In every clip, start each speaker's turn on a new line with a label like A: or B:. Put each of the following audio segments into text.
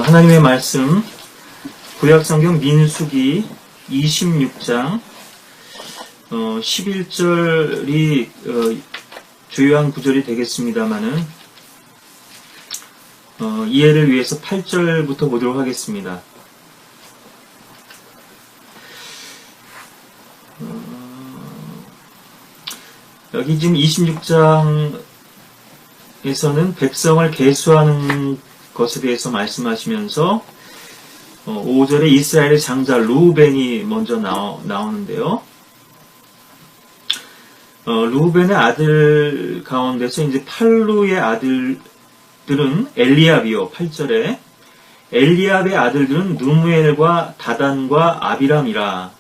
A: 하나님의 말씀 구약성경 민수기 26장 11절이 주요한 구절이 되겠습니다마는 이해를 위해서 8절부터 보도록 하겠습니다. 여기 지금 26장에서는 백성을 계수하는 것에 대해서 말씀하시면서 5절에 이스라엘의 장자 르우벤이 먼저 나오는데요. 르우벤의 아들 가운데서 이제 팔루의 아들들은 엘리압이요. 8절에 엘리압의 아들들은 누무엘과 다단과 아비람이라.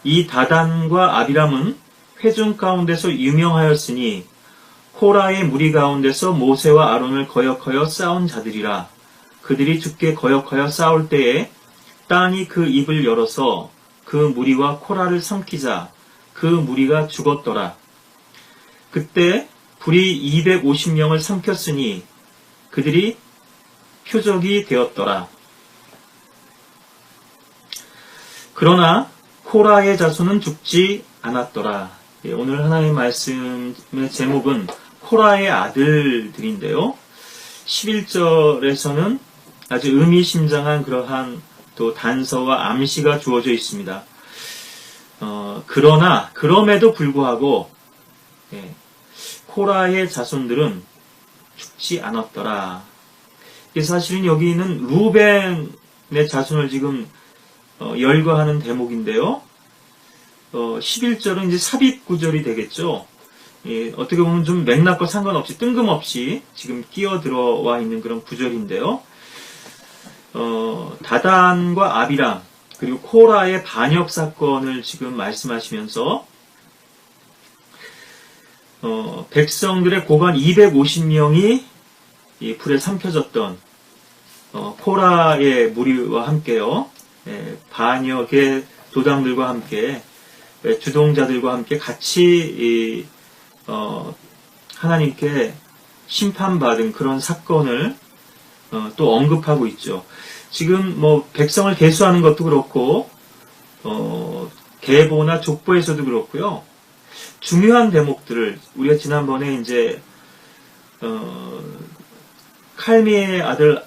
A: 이 다단과 아비람은 회중 가운데서 유명하였으니 코라의 무리 가운데서 모세와 아론을 거역하여 싸운 자들이라. 그들이 죽게 거역하여 싸울 때에 땅이 그 입을 열어서 그 무리와 코라를 삼키자 그 무리가 죽었더라. 그때 불이 250명을 삼켰으니 그들이 표적이 되었더라. 그러나 코라의 자손은 죽지 않았더라. 오늘 하나님의 말씀의 제목은 코라의 아들들인데요. 11절에서는 아주 의미심장한 그러한 또 단서와 암시가 주어져 있습니다. 그러나 그럼에도 불구하고 코라의 자손들은 죽지 않았더라. 사실은 여기는 르우벤의 자손을 지금 열거하는 대목인데요. 11절은 이제 삽입 구절이 되겠죠. 어떻게 보면 좀 맥락과 상관없이 뜬금없이 지금 끼어 들어와 있는 그런 구절인데요. 다단과 아비람 그리고 코라의 반역 사건을 지금 말씀하시면서 백성들의 고관 250명이 이 불에 삼켜졌던 코라의 무리와 함께요. 반역의 도당들과 함께 주동자들과 함께 같이 하나님께 심판받은 그런 사건을 또 언급하고 있죠. 지금 백성을 계수하는 것도 그렇고 계보나 족보에서도 그렇고요. 중요한 대목들을 우리가 지난번에 이제 칼미의 아들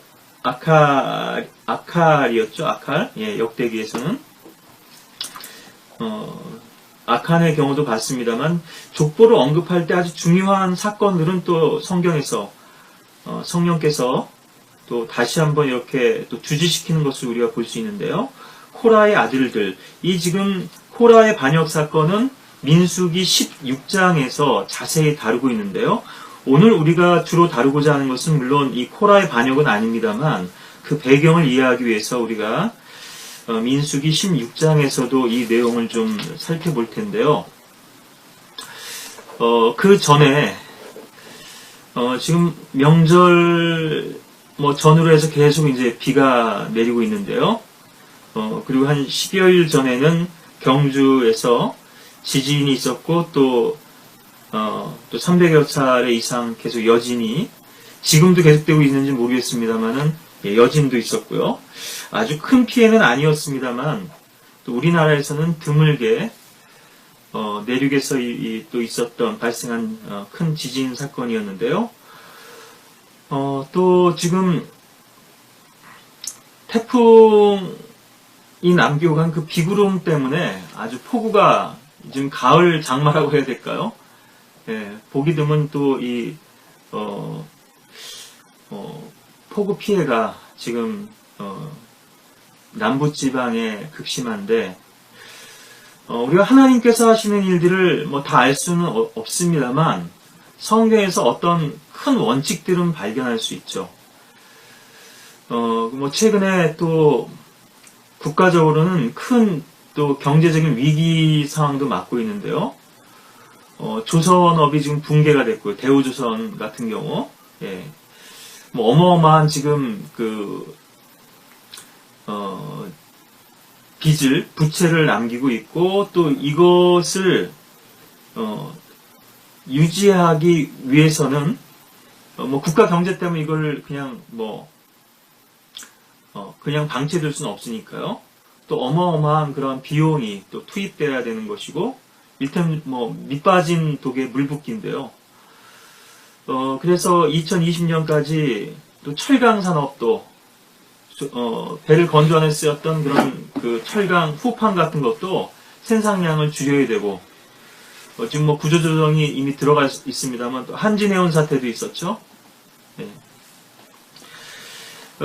A: 아칼이었죠. 아칼. 역대기에서는 아칸의 경우도 봤습니다만 족보를 언급할 때 아주 중요한 사건들은 또 성경에서 성령께서 또 다시 한번 이렇게 또 주지시키는 것을 우리가 볼 수 있는데요. 코라의 아들들, 이 지금 코라의 반역 사건은 민수기 16장에서 자세히 다루고 있는데요. 오늘 우리가 주로 다루고자 하는 것은 물론 이 코라의 반역은 아닙니다만 그 배경을 이해하기 위해서 우리가 민수기 16장에서도 이 내용을 좀 살펴볼 텐데요. 그 전에 지금 명절 전후로 해서 계속 이제 비가 내리고 있는데요. 그리고 한 10여일 전에는 경주에서 지진이 있었고 또 300여 차례 이상 계속 여진이 지금도 계속되고 있는지 모르겠습니다만은 여진도 있었고요. 아주 큰 피해는 아니었습니다만 또 우리나라에서는 드물게 내륙에서 또 있었던 발생한 큰 지진 사건이었는데요. 또 지금 태풍이 남기고 간 그 비구름 때문에 아주 폭우가 지금 가을 장마라고 해야 될까요? 보기 드문 또 이 폭우 피해가 지금 남부지방에 극심한데 우리가 하나님께서 하시는 일들을 다 알 수는 없습니다만 성경에서 어떤 큰 원칙들은 발견할 수 있죠. 최근에 또 국가적으로는 큰 또 경제적인 위기 상황도 맞고 있는데요. 조선업이 지금 붕괴가 됐고요. 대우조선 같은 경우, 어마어마한 지금 부채를 남기고 있고, 또 이것을 유지하기 위해서는 국가 경제 때문에 이걸 그냥 그냥 방치될 수는 없으니까요. 또 어마어마한 그런 비용이 또 투입돼야 되는 것이고, 일단 밑 빠진 독에 물 붓기인데요. 그래서 2020년까지 또 철강 산업도 배를 건조하는 쓰였던 그런 그 철강 후판 같은 것도 생산량을 줄여야 되고, 지금 구조조정이 이미 들어가 있습니다만 또 한진해운 사태도 있었죠. 네.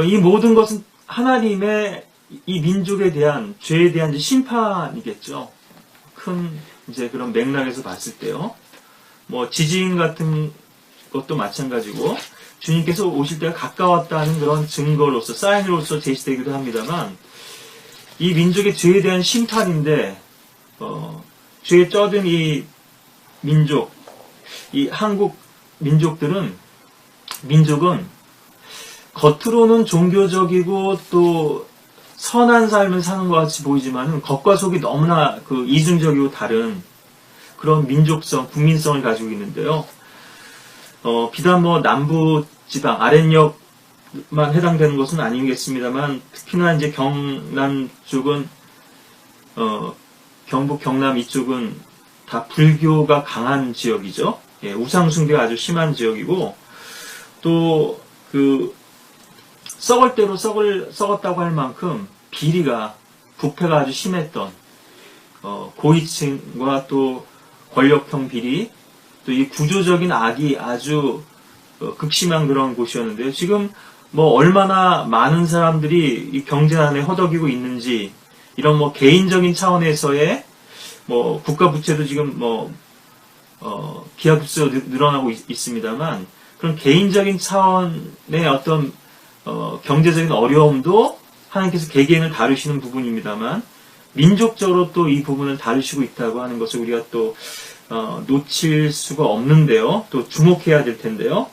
A: 이 모든 것은 하나님의 이 민족에 대한 죄에 대한 심판이겠죠. 큰 이제 그런 맥락에서 봤을 때요. 지진 같은 것도 마찬가지고 주님께서 오실 때가 가까웠다는 그런 증거로서 사인으로서 제시되기도 합니다만 이 민족의 죄에 대한 심판인데 죄에 쩌든 이 민족, 이 한국 민족은 겉으로는 종교적이고 또 선한 삶을 사는 것 같이 보이지만은 겉과 속이 너무나 그 이중적이고 다른 그런 민족성, 국민성을 가지고 있는데요. 비단 남부 지방, 아랫역만 해당되는 것은 아니겠습니다만 특히나 이제 경남 쪽은 경북 경남 이쪽은 다 불교가 강한 지역이죠. 예, 우상숭배가 아주 심한 지역이고 또 썩을 대로 썩었다고 할 만큼 비리가 부패가 아주 심했던 고위층과 또 권력형 비리 또 이 구조적인 악이 아주 극심한 그런 곳이었는데요. 지금 얼마나 많은 사람들이 이 경제난에 허덕이고 있는지 이런 개인적인 차원에서의 국가 부채도 지금 기하급수로 늘어나고 있습니다만 그런 개인적인 차원의 어떤 경제적인 어려움도 하나님께서 개개인을 다루시는 부분입니다만 민족적으로 또 이 부분을 다루시고 있다고 하는 것을 우리가 또 놓칠 수가 없는데요. 또 주목해야 될 텐데요.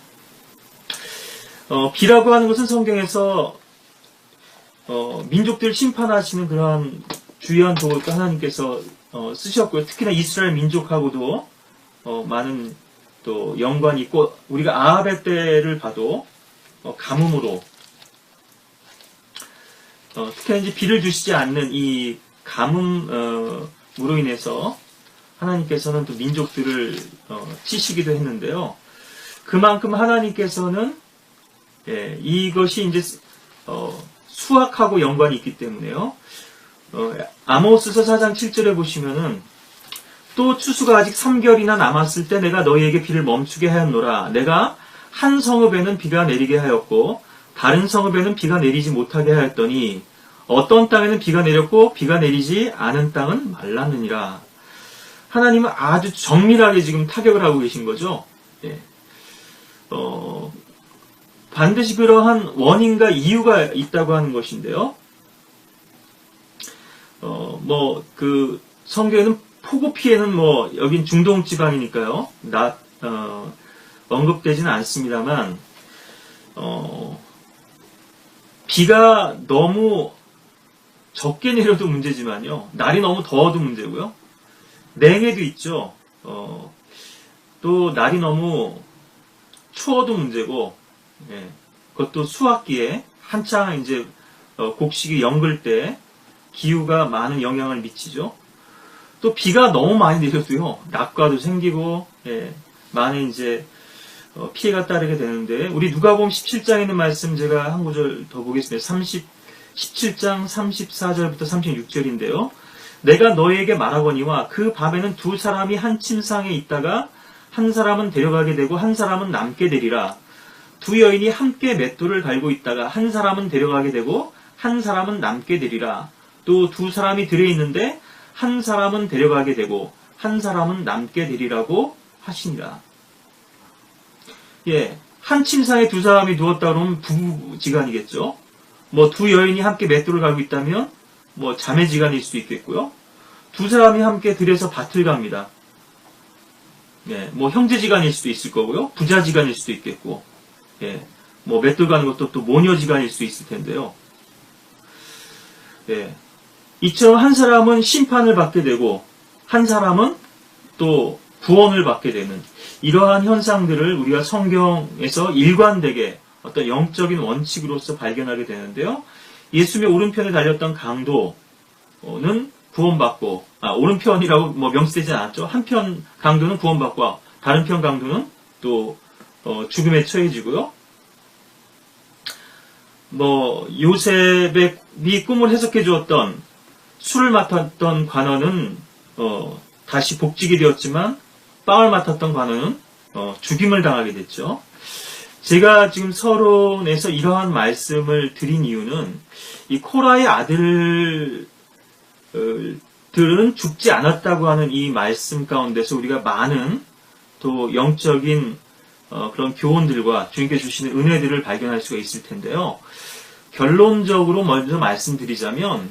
A: 비라고 하는 것은 성경에서 민족들 심판하시는 그러한 주요한 도구를 하나님께서 쓰셨고요. 특히나 이스라엘 민족하고도 많은 또 연관이 있고 우리가 아합의 때를 봐도 가뭄으로 특히나 이제 비를 주시지 않는 이 가뭄으로 인해서 하나님께서는 또 민족들을 치시기도 했는데요. 그만큼 하나님께서는 이것이 이제 수확하고 연관이 있기 때문에요. 아모스서 4장 7절에 보시면은 또 추수가 아직 3개월이나 남았을 때 내가 너희에게 비를 멈추게 하였노라. 내가 한 성읍에는 비가 내리게 하였고 다른 성읍에는 비가 내리지 못하게 하였더니 어떤 땅에는 비가 내렸고 비가 내리지 않은 땅은 말랐느니라. 하나님은 아주 정밀하게 지금 타격을 하고 계신 거죠. 예. 반드시 그러한 원인과 이유가 있다고 하는 것인데요. 성경에는 폭우 피해는 여긴 중동 지방이니까요. 언급되지는 않습니다만, 비가 너무 적게 내려도 문제지만요. 날이 너무 더워도 문제고요. 냉해도 있죠. 또 날이 너무 추워도 문제고, 예, 그것도 수확기에 한창 이제 곡식이 연글 때 기후가 많은 영향을 미치죠. 또 비가 너무 많이 내려도요, 낙과도 생기고, 예, 많은 이제 피해가 따르게 되는데, 우리 누가복음 17장에 있는 말씀 제가 한 구절 더 보겠습니다. 17장 34절부터 36절인데요. 내가 너희에게 말하거니와 그 밤에는 두 사람이 한 침상에 있다가 한 사람은 데려가게 되고 한 사람은 남게 되리라. 두 여인이 함께 맷돌을 갈고 있다가 한 사람은 데려가게 되고 한 사람은 남게 되리라. 또 두 사람이 들에 있는데 한 사람은 데려가게 되고 한 사람은 남게 되리라고 하시니라. 예, 한 침상에 두 사람이 누웠다 그러면 부부지간이겠죠. 두 여인이 함께 맷돌을 갈고 있다면 자매지간일 수도 있겠고요. 두 사람이 함께 들에서 밭을 갑니다. 예, 형제지간일 수도 있을 거고요. 부자지간일 수도 있겠고, 예, 맷돌 가는 것도 또 모녀지간일 수도 있을 텐데요. 예, 이처럼 한 사람은 심판을 받게 되고, 한 사람은 또 구원을 받게 되는 이러한 현상들을 우리가 성경에서 일관되게 어떤 영적인 원칙으로서 발견하게 되는데요. 예수님의 오른편에 달렸던 강도는 구원받고, 오른편이라고 뭐 명시되지 않았죠. 한편 강도는 구원받고, 다른 편 강도는 또 죽음에 처해지고요. 요셉이 꿈을 해석해 주었던 술을 맡았던 관원은 다시 복직이 되었지만, 빵을 맡았던 관원은 죽임을 당하게 됐죠. 제가 지금 서론에서 이러한 말씀을 드린 이유는 이 코라의 아들들은 죽지 않았다고 하는 이 말씀 가운데서 우리가 많은 또 영적인 그런 교훈들과 주님께 주시는 은혜들을 발견할 수가 있을 텐데요. 결론적으로 먼저 말씀드리자면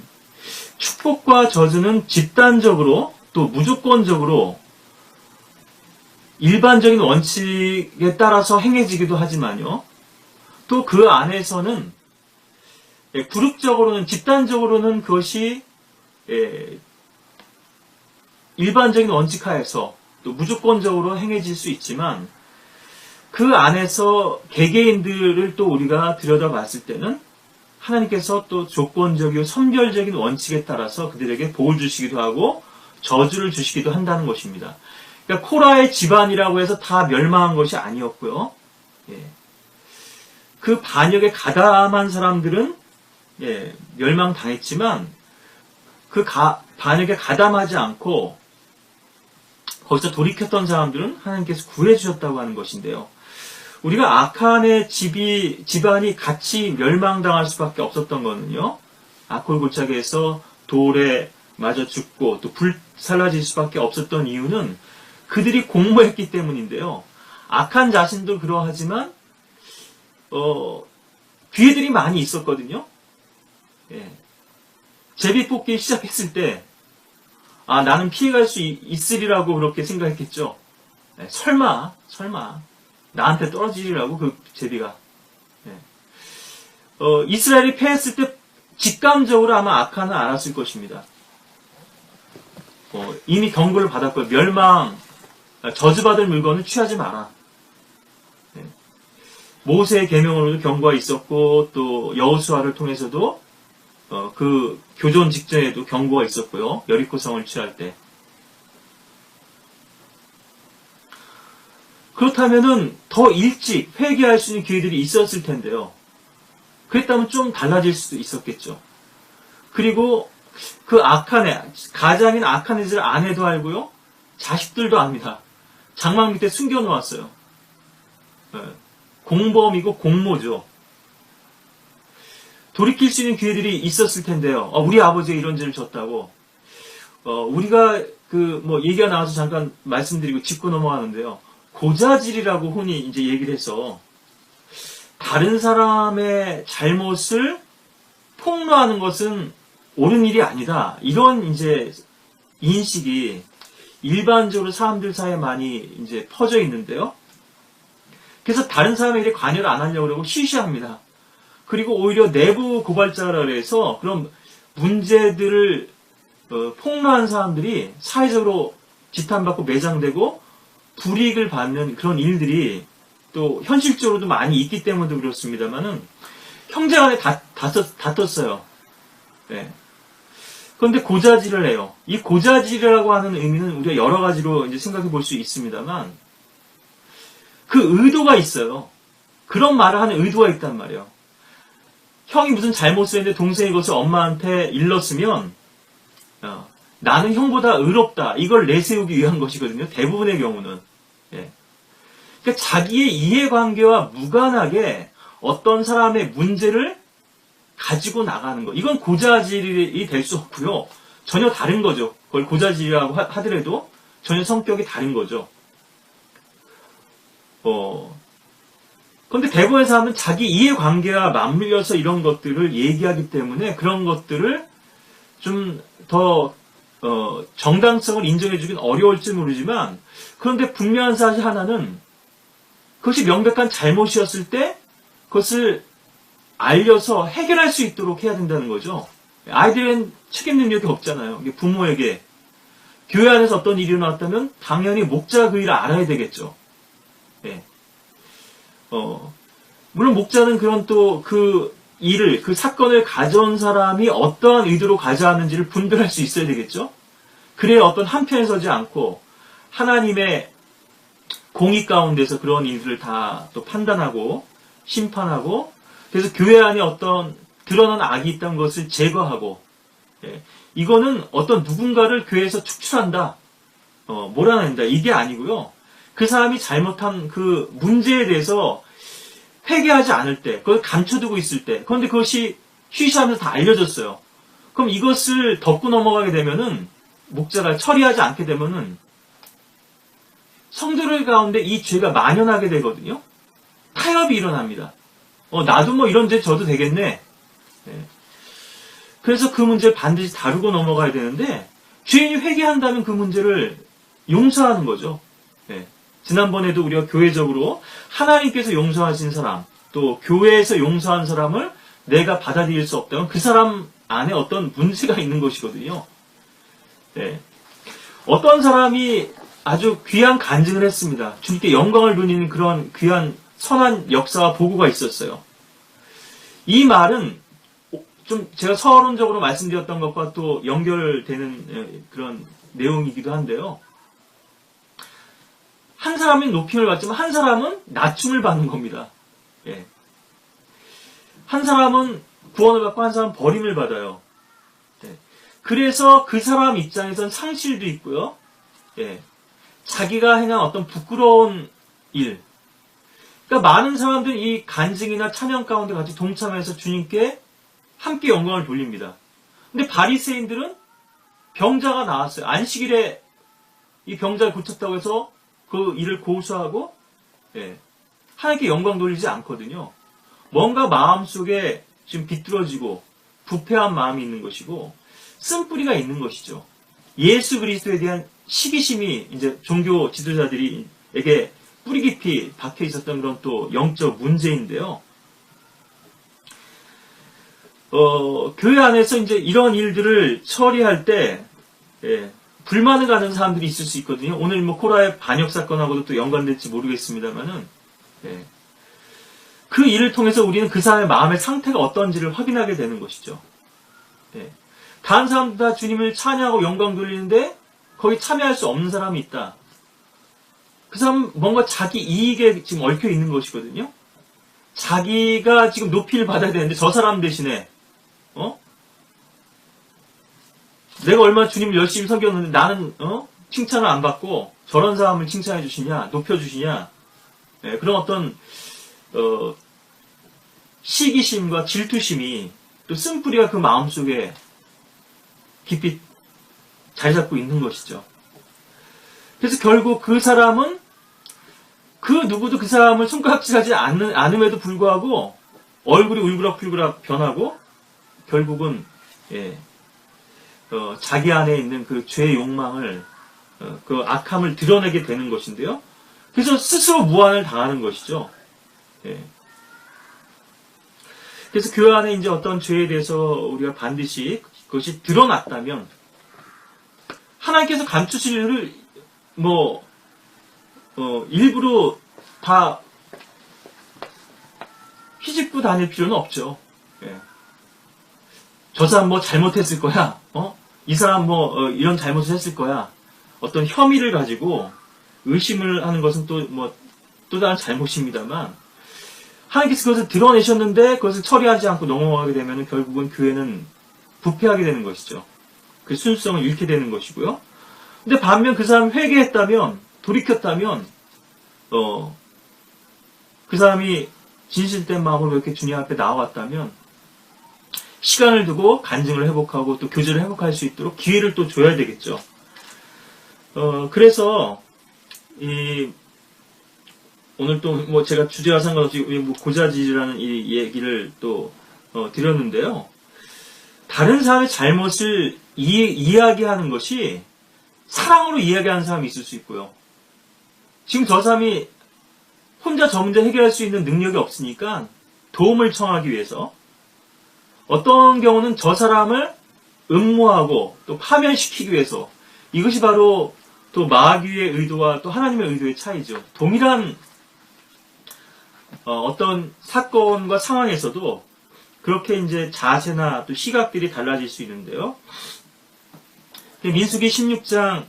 A: 축복과 저주는 집단적으로 또 무조건적으로 일반적인 원칙에 따라서 행해지기도 하지만요. 또 그 안에서는 그룹적으로는 집단적으로는 그것이 일반적인 원칙 하에서 또 무조건적으로 행해질 수 있지만 그 안에서 개개인들을 또 우리가 들여다봤을 때는 하나님께서 또 조건적이고 선별적인 원칙에 따라서 그들에게 복을 주시기도 하고 저주를 주시기도 한다는 것입니다. 그러니까 코라의 집안이라고 해서 다 멸망한 것이 아니었고요. 그 반역에 가담한 사람들은 멸망당했지만 그 반역에 가담하지 않고 거기서 돌이켰던 사람들은 하나님께서 구해주셨다고 하는 것인데요. 우리가 아칸의 집안이 같이 멸망당할 수밖에 없었던 거는요. 아콜 골짜기에서 돌에 맞아 죽고 또 불살라질 수밖에 없었던 이유는 그들이 공모했기 때문인데요. 아칸 자신도 그러하지만 기회들이 많이 있었거든요. 제비 뽑기 시작했을 때 나는 피해갈 수 있으리라고 그렇게 생각했겠죠. 설마 나한테 떨어지리라고 그 제비가. 이스라엘이 패했을 때 직감적으로 아마 아칸은 알았을 것입니다. 이미 경고를 받았고요. 저주받을 물건을 취하지 마라. 모세의 계명으로도 경고가 있었고 또 여호수아를 통해서도 그 교전 직전에도 경고가 있었고요. 여리코성을 취할 때. 그렇다면은 더 일찍 회개할 수 있는 기회들이 있었을 텐데요. 그랬다면 좀 달라질 수도 있었겠죠. 그리고 그 가장인 아칸의 아내도 알고요. 자식들도 압니다. 장막 밑에 숨겨놓았어요. 공범이고 공모죠. 돌이킬 수 있는 기회들이 있었을 텐데요. 우리 아버지가 이런 죄를 졌다고. 우리가 얘기가 나와서 잠깐 말씀드리고 짚고 넘어가는데요. 고자질이라고 흔히 이제 얘기를 해서 다른 사람의 잘못을 폭로하는 것은 옳은 일이 아니다. 이런 이제 인식이 일반적으로 사람들 사이에 많이 이제 퍼져 있는데요. 그래서 다른 사람의 일에 관여를 안 하려고 그러고 쉬쉬합니다. 그리고 오히려 내부 고발자라 해서 그런 문제들을 폭로한 사람들이 사회적으로 지탄받고 매장되고 불이익을 받는 그런 일들이 또 현실적으로도 많이 있기 때문에도 그렇습니다만은 형제간에 다퉜어요. 그런데 고자질을 해요. 이 고자질이라고 하는 의미는 우리가 여러 가지로 이제 생각해 볼 수 있습니다만 그 의도가 있어요. 그런 말을 하는 의도가 있단 말이에요. 형이 무슨 잘못을 했는데 동생이 그것을 엄마한테 일렀으면 나는 형보다 의롭다. 이걸 내세우기 위한 것이거든요. 대부분의 경우는. 그러니까 자기의 이해관계와 무관하게 어떤 사람의 문제를 가지고 나가는 것. 이건 고자질이 될 수 없고요. 전혀 다른 거죠. 그걸 고자질이라고 하더라도 전혀 성격이 다른 거죠. 그런데 대부분의 사람은 자기 이해관계와 맞물려서 이런 것들을 얘기하기 때문에 그런 것들을 좀 더 정당성을 인정해주긴 어려울지 모르지만 그런데 분명한 사실 하나는 그것이 명백한 잘못이었을 때 그것을 알려서 해결할 수 있도록 해야 된다는 거죠. 아이들은 책임 능력이 없잖아요. 부모에게 교회 안에서 어떤 일이 일어났다면 당연히 목자가 그 일을 알아야 되겠죠. 물론 목자는 그런 또 그 일을, 그 사건을 가져온 사람이 어떠한 의도로 가져왔는지를 분별할 수 있어야 되겠죠? 그래야 어떤 한편에 서지 않고 하나님의 공의 가운데서 그런 일들을 다 또 판단하고 심판하고, 그래서 교회 안에 어떤 드러난 악이 있다는 것을 제거하고, 이거는 어떤 누군가를 교회에서 축출한다, 몰아낸다, 이게 아니고요. 그 사람이 잘못한 그 문제에 대해서 회개하지 않을 때, 그걸 감춰두고 있을 때, 그런데 그것이 쉬쉬하면서 다 알려졌어요. 그럼 이것을 덮고 넘어가게 되면은, 목자가 처리하지 않게 되면은 성도들 가운데 이 죄가 만연하게 되거든요. 타협이 일어납니다. 나도 뭐 이런 죄 져도 되겠네. 그래서 그 문제를 반드시 다루고 넘어가야 되는데, 죄인이 회개한다면 그 문제를 용서하는 거죠. 지난번에도 우리가 교회적으로 하나님께서 용서하신 사람, 또 교회에서 용서한 사람을 내가 받아들일 수 없다면 그 사람 안에 어떤 문제가 있는 것이거든요. 어떤 사람이 아주 귀한 간증을 했습니다. 주님께 영광을 돌리는 그런 귀한 선한 역사와 보고가 있었어요. 이 말은 좀 제가 서론적으로 말씀드렸던 것과 또 연결되는 그런 내용이기도 한데요. 한 사람은 높임을 받지만 한 사람은 낮춤을 받는 겁니다. 한 사람은 구원을 받고 한 사람은 버림을 받아요. 그래서 그 사람 입장에선 상실도 있고요. 자기가 행한 어떤 부끄러운 일. 그러니까 많은 사람들은 이 간증이나 찬양 가운데 같이 동참해서 주님께 함께 영광을 돌립니다. 근데 바리새인들은 병자가 나왔어요. 안식일에 이 병자를 고쳤다고 해서 그 일을 고수하고 하나님께 영광 돌리지 않거든요. 뭔가 마음속에 지금 비뚤어지고 부패한 마음이 있는 것이고 쓴뿌리가 있는 것이죠. 예수 그리스도에 대한 시기심이 이제 종교 지도자들에게 뿌리 깊이 박혀 있었던 그런 또 영적 문제인데요. 교회 안에서 이제 이런 일들을 처리할 때 불만을 가진 사람들이 있을 수 있거든요. 오늘 뭐 코라의 반역 사건하고도 또 연관될지 모르겠습니다만은 그 일을 통해서 우리는 그 사람의 마음의 상태가 어떤지를 확인하게 되는 것이죠. 다른 사람들 다 주님을 찬양하고 영광 돌리는데 거기 참여할 수 없는 사람이 있다. 그 사람은 뭔가 자기 이익에 지금 얽혀 있는 것이거든요. 자기가 지금 높이를 받아야 되는데 저 사람 대신에 내가 얼마나 주님을 열심히 섬겼는데 나는 칭찬을 안 받고 저런 사람을 칭찬해 주시냐, 높여 주시냐, 그런 어떤 시기심과 질투심이 또 쓴뿌리가 그 마음속에 깊이 잘 잡고 있는 것이죠. 그래서 결국 그 사람은 그 누구도 그 사람을 손가락질하지 않음에도 불구하고 얼굴이 울그락불그락 변하고 결국은 자기 안에 있는 그 죄의 욕망을 그 악함을 드러내게 되는 것인데요. 그래서 스스로 무한을 당하는 것이죠. 그래서 교회 안에 이제 어떤 죄에 대해서 우리가 반드시 그것이 드러났다면 하나님께서 감추실 일을 일부러 다 휘짓고 다닐 필요는 없죠. 저 사람 뭐 잘못했을 거야. 이 사람 이런 잘못을 했을 거야. 어떤 혐의를 가지고 의심을 하는 것은 또 다른 잘못입니다만 하나님께서 그것을 드러내셨는데 그것을 처리하지 않고 넘어가게 되면 결국은 교회는 부패하게 되는 것이죠. 그 순수성을 잃게 되는 것이고요. 근데 반면 그 사람이 회개했다면, 돌이켰다면, 그 사람이 진실된 마음으로 이렇게 주님 앞에 나왔다면, 시간을 두고 간증을 회복하고 또 교제를 회복할 수 있도록 기회를 또 줘야 되겠죠. 그래서, 오늘 또 제가 주제와 상관없이 고자질이라는 이 얘기를 또 드렸는데요. 다른 사람의 잘못을 이야기하는 것이 사랑으로 이야기하는 사람이 있을 수 있고요. 지금 저 사람이 혼자 저 문제 해결할 수 있는 능력이 없으니까 도움을 청하기 위해서 어떤 경우는 저 사람을 음모하고 또 파멸시키기 위해서 이것이 바로 또 마귀의 의도와 또 하나님의 의도의 차이죠. 동일한 어떤 사건과 상황에서도 그렇게 이제 자세나 또 시각들이 달라질 수 있는데요. 민수기 16장,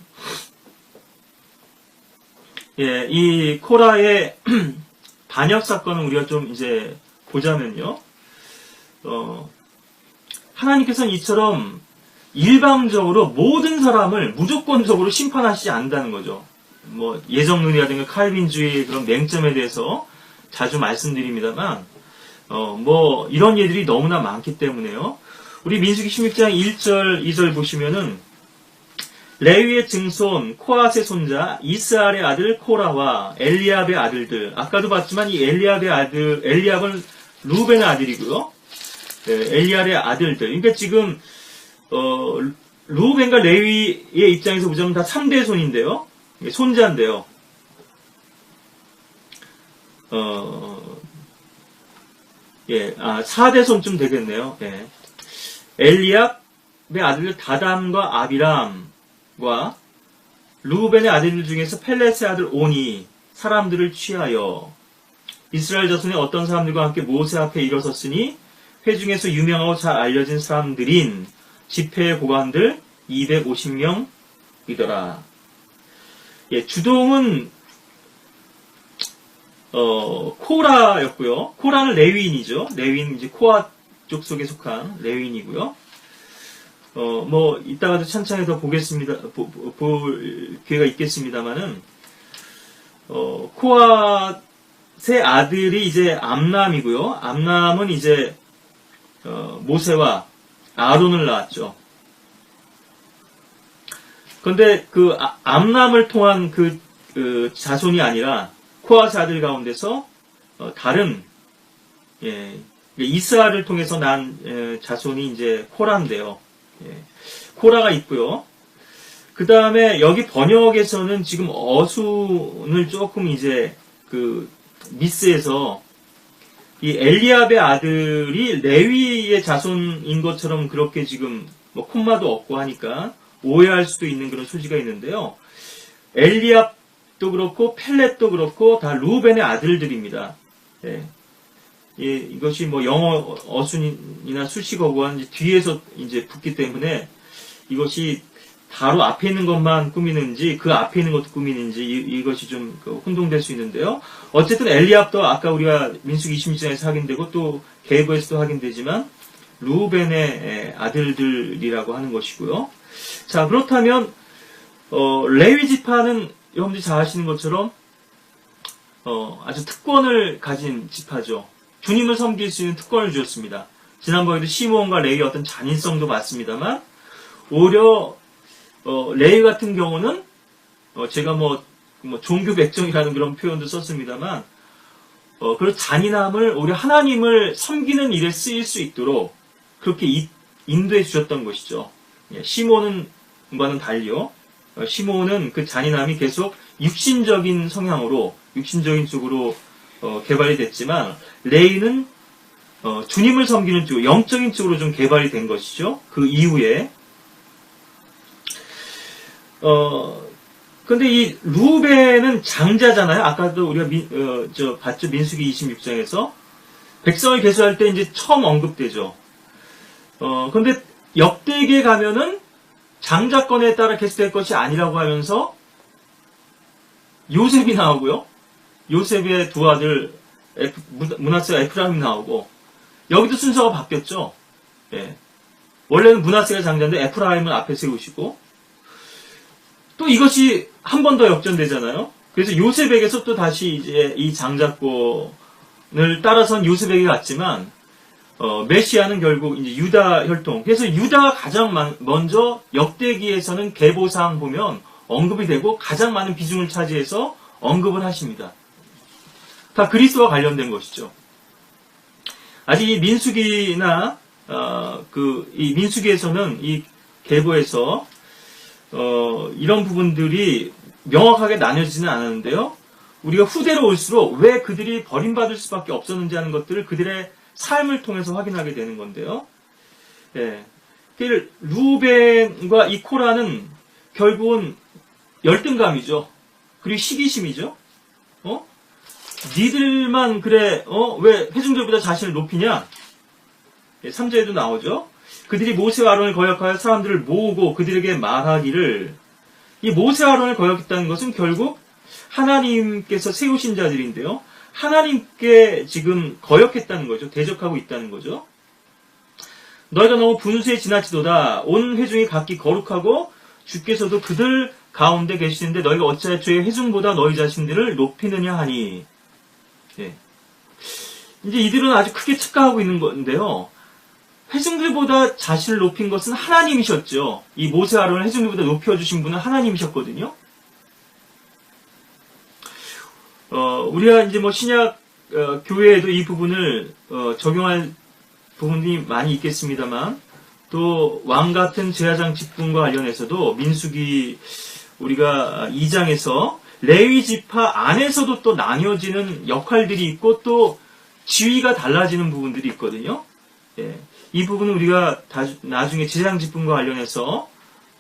A: 이 코라의 반역 사건을 우리가 좀 이제 보자면요. 하나님께서는 이처럼 일방적으로 모든 사람을 무조건적으로 심판하시지 않는다는 거죠. 뭐 예정론이라든가 칼빈주의 그런 맹점에 대해서 자주 말씀드립니다만, 뭐 이런 예들이 너무나 많기 때문에요. 우리 민수기 16장 1절, 2절 보시면은 레위의 증손 코앗의 손자 이스알의 아들 코라와 엘리압의 아들들, 아까도 봤지만 이 엘리압의 아들, 엘리압은 루벤의 아들이고요. 엘리압의 아들들. 그러니까 지금 루벤과 레위의 입장에서 보자면 다 3대 손인데요. 손자인데요. 4대 손쯤 되겠네요. 엘리압의 아들들 다담과 아비람과 루벤의 아들들 중에서 펠렛의 아들 온이 사람들을 취하여 이스라엘 자손의 어떤 사람들과 함께 모세 앞에 일어섰으니 회중에서 유명하고 잘 알려진 사람들인 집회의 고관들 250명이더라. 주동은 코라였고요. 코라는 레위인이죠. 레위인 이제 코아 족속에 속한 레위인이고요. 뭐 이따가도 찬찬히 더 보겠습니다. 볼 기회가 있겠습니다만은 코아의 아들이 이제 암람이고요. 암람은 이제 모세와 아론을 낳았죠. 그런데 그 암람을 통한 그 자손이 아니라 코아의 아들 가운데서 다른 이스라엘을 통해서 난 자손이 이제 코라인데요. 코라가 있고요. 그 다음에 여기 번역에서는 지금 어순을 조금 이제 그 미스에서 이 엘리압의 아들이 레위의 자손인 것처럼 그렇게 지금 뭐 콤마도 없고 하니까 오해할 수도 있는 그런 소지가 있는데요. 엘리압도 그렇고 펠렛도 그렇고 다 루벤의 아들들입니다. 이것이 뭐 영어 어순이나 수식어구와 뒤에서 이제 붙기 때문에 이것이 바로 앞에 있는 것만 꾸미는지 그 앞에 있는 것도 꾸미는지 이것이 좀 혼동될 수 있는데요. 어쨌든 엘리압도 아까 우리가 민수기 26장에서 확인되고 또 계보에서도 확인되지만 루벤의 아들들이라고 하는 것이고요. 자, 그렇다면 레위 지파는 여러분들이 잘 아시는 것처럼 아주 특권을 가진 지파죠. 주님을 섬길 수 있는 특권을 주었습니다. 지난번에도 시므온과 레위 어떤 잔인성도 봤습니다만 오히려 레위 같은 경우는 제가 뭐 종교 백정이라는 그런 표현도 썼습니다만 그런 잔인함을 오히려 하나님을 섬기는 일에 쓰일 수 있도록 그렇게 인도해 주셨던 것이죠. 시므온과는 달리요. 시므온은 그 잔인함이 계속 육신적인 성향으로 육신적인 쪽으로 개발이 됐지만 레위는 주님을 섬기는 쪽, 영적인 쪽으로 좀 개발이 된 것이죠. 그 이후에 근데 이 루벤은 장자잖아요. 아까도 우리가 봤죠. 민수기 26장에서 백성을 계수할 때 이제 처음 언급되죠. 근데 역대기에 가면은 장자권에 따라 계수될 것이 아니라고 하면서 요셉이 나오고요. 요셉의 두 아들 므낫세와 에프라임이 나오고 여기도 순서가 바뀌었죠. 원래는 므낫세가 장자인데 에프라임은 앞에 세우시고 또 이것이 한 번 더 역전되잖아요. 그래서 요셉에게서 또 다시 이제 이 장자권을 따라선 요셉에게 갔지만 메시아는 결국 이제 유다 혈통. 그래서 유다가 가장 먼저 역대기에서는 계보상 보면 언급이 되고 가장 많은 비중을 차지해서 언급을 하십니다. 다 그리스도와 관련된 것이죠. 아직 이 민수기나 이 민수기에서는 이 계보에서 이런 부분들이 명확하게 나뉘어지지는 않았는데요. 우리가 후대로 올수록 왜 그들이 버림받을 수밖에 없었는지 하는 것들을 그들의 삶을 통해서 확인하게 되는 건데요. 루벤과 이 코라는 결국은 열등감이죠. 그리고 시기심이죠. 니들만 그래, 왜 회중들보다 자신을 높이냐? 3절에도 나오죠. 그들이 모세와 아론을 거역하여 사람들을 모으고 그들에게 말하기를, 이 모세와 아론을 거역했다는 것은 결국 하나님께서 세우신 자들인데요. 하나님께 지금 거역했다는 거죠. 대적하고 있다는 거죠. 너희가 너무 분수에 지나치도다. 온 회중이 각기 거룩하고 주께서도 그들 가운데 계시는데 너희가 어찌하여 주의 회중보다 너희 자신들을 높이느냐 하니. 예. 이제 이들은 아주 크게 착각하고 있는 건데요. 회중들보다 자신을 높인 것은 하나님이셨죠. 이 모세 아론을 회중들보다 높여주신 분은 하나님이셨거든요. 우리가 이제 뭐 신약 교회에도 이 부분을 적용할 부분이 많이 있겠습니다만, 또 왕 같은 제사장 직분과 관련해서도 민수기 우리가 2장에서 레위 지파 안에서도 또 나뉘어지는 역할들이 있고 또 지위가 달라지는 부분들이 있거든요. 예. 이 부분은 우리가 나중에 제사장 직분과 관련해서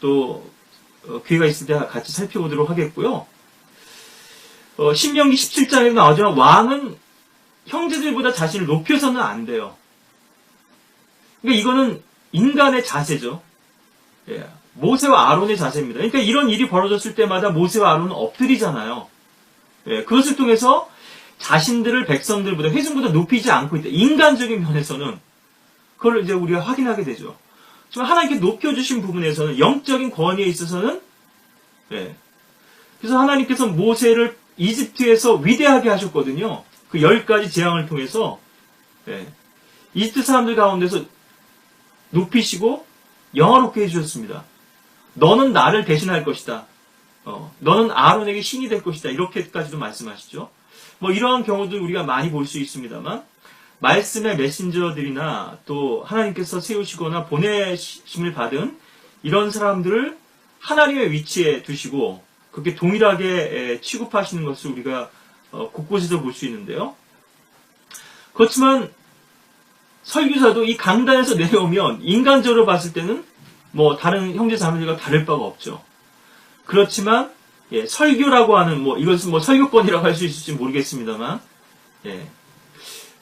A: 또 기회가 있을 때 같이 살펴보도록 하겠고요. 신명기 17장에도 나오지만 왕은 형제들보다 자신을 높여서는 안 돼요. 그러니까 이거는 인간의 자세죠. 예. 모세와 아론의 자세입니다. 그러니까 이런 일이 벌어졌을 때마다 모세와 아론은 엎드리잖아요. 예. 그것을 통해서 자신들을 백성들보다, 회중보다 높이지 않고 있다. 인간적인 면에서는 그걸 이제 우리가 확인하게 되죠. 지금 하나님께 높여주신 부분에서는, 영적인 권위에 있어서는, 예. 그래서 하나님께서 모세를 이집트에서 위대하게 하셨거든요. 그 10가지 재앙을 통해서, 예. 이집트 사람들 가운데서 높이시고 영화롭게 해주셨습니다. 너는 나를 대신할 것이다. 너는 아론에게 신이 될 것이다. 이렇게까지도 말씀하시죠. 뭐 이러한 경우도 우리가 많이 볼 수 있습니다만, 말씀의 메신저들이나 또 하나님께서 세우시거나 보내심을 받은 이런 사람들을 하나님의 위치에 두시고 그렇게 동일하게 취급하시는 것을 우리가 곳곳에서 볼 수 있는데요. 그렇지만 설교사도 이 강단에서 내려오면 인간적으로 봤을 때는 뭐 다른 형제 자매들과 다를 바가 없죠. 그렇지만 설교라고 하는 이것은 설교권이라고 할 수 있을지 모르겠습니다만,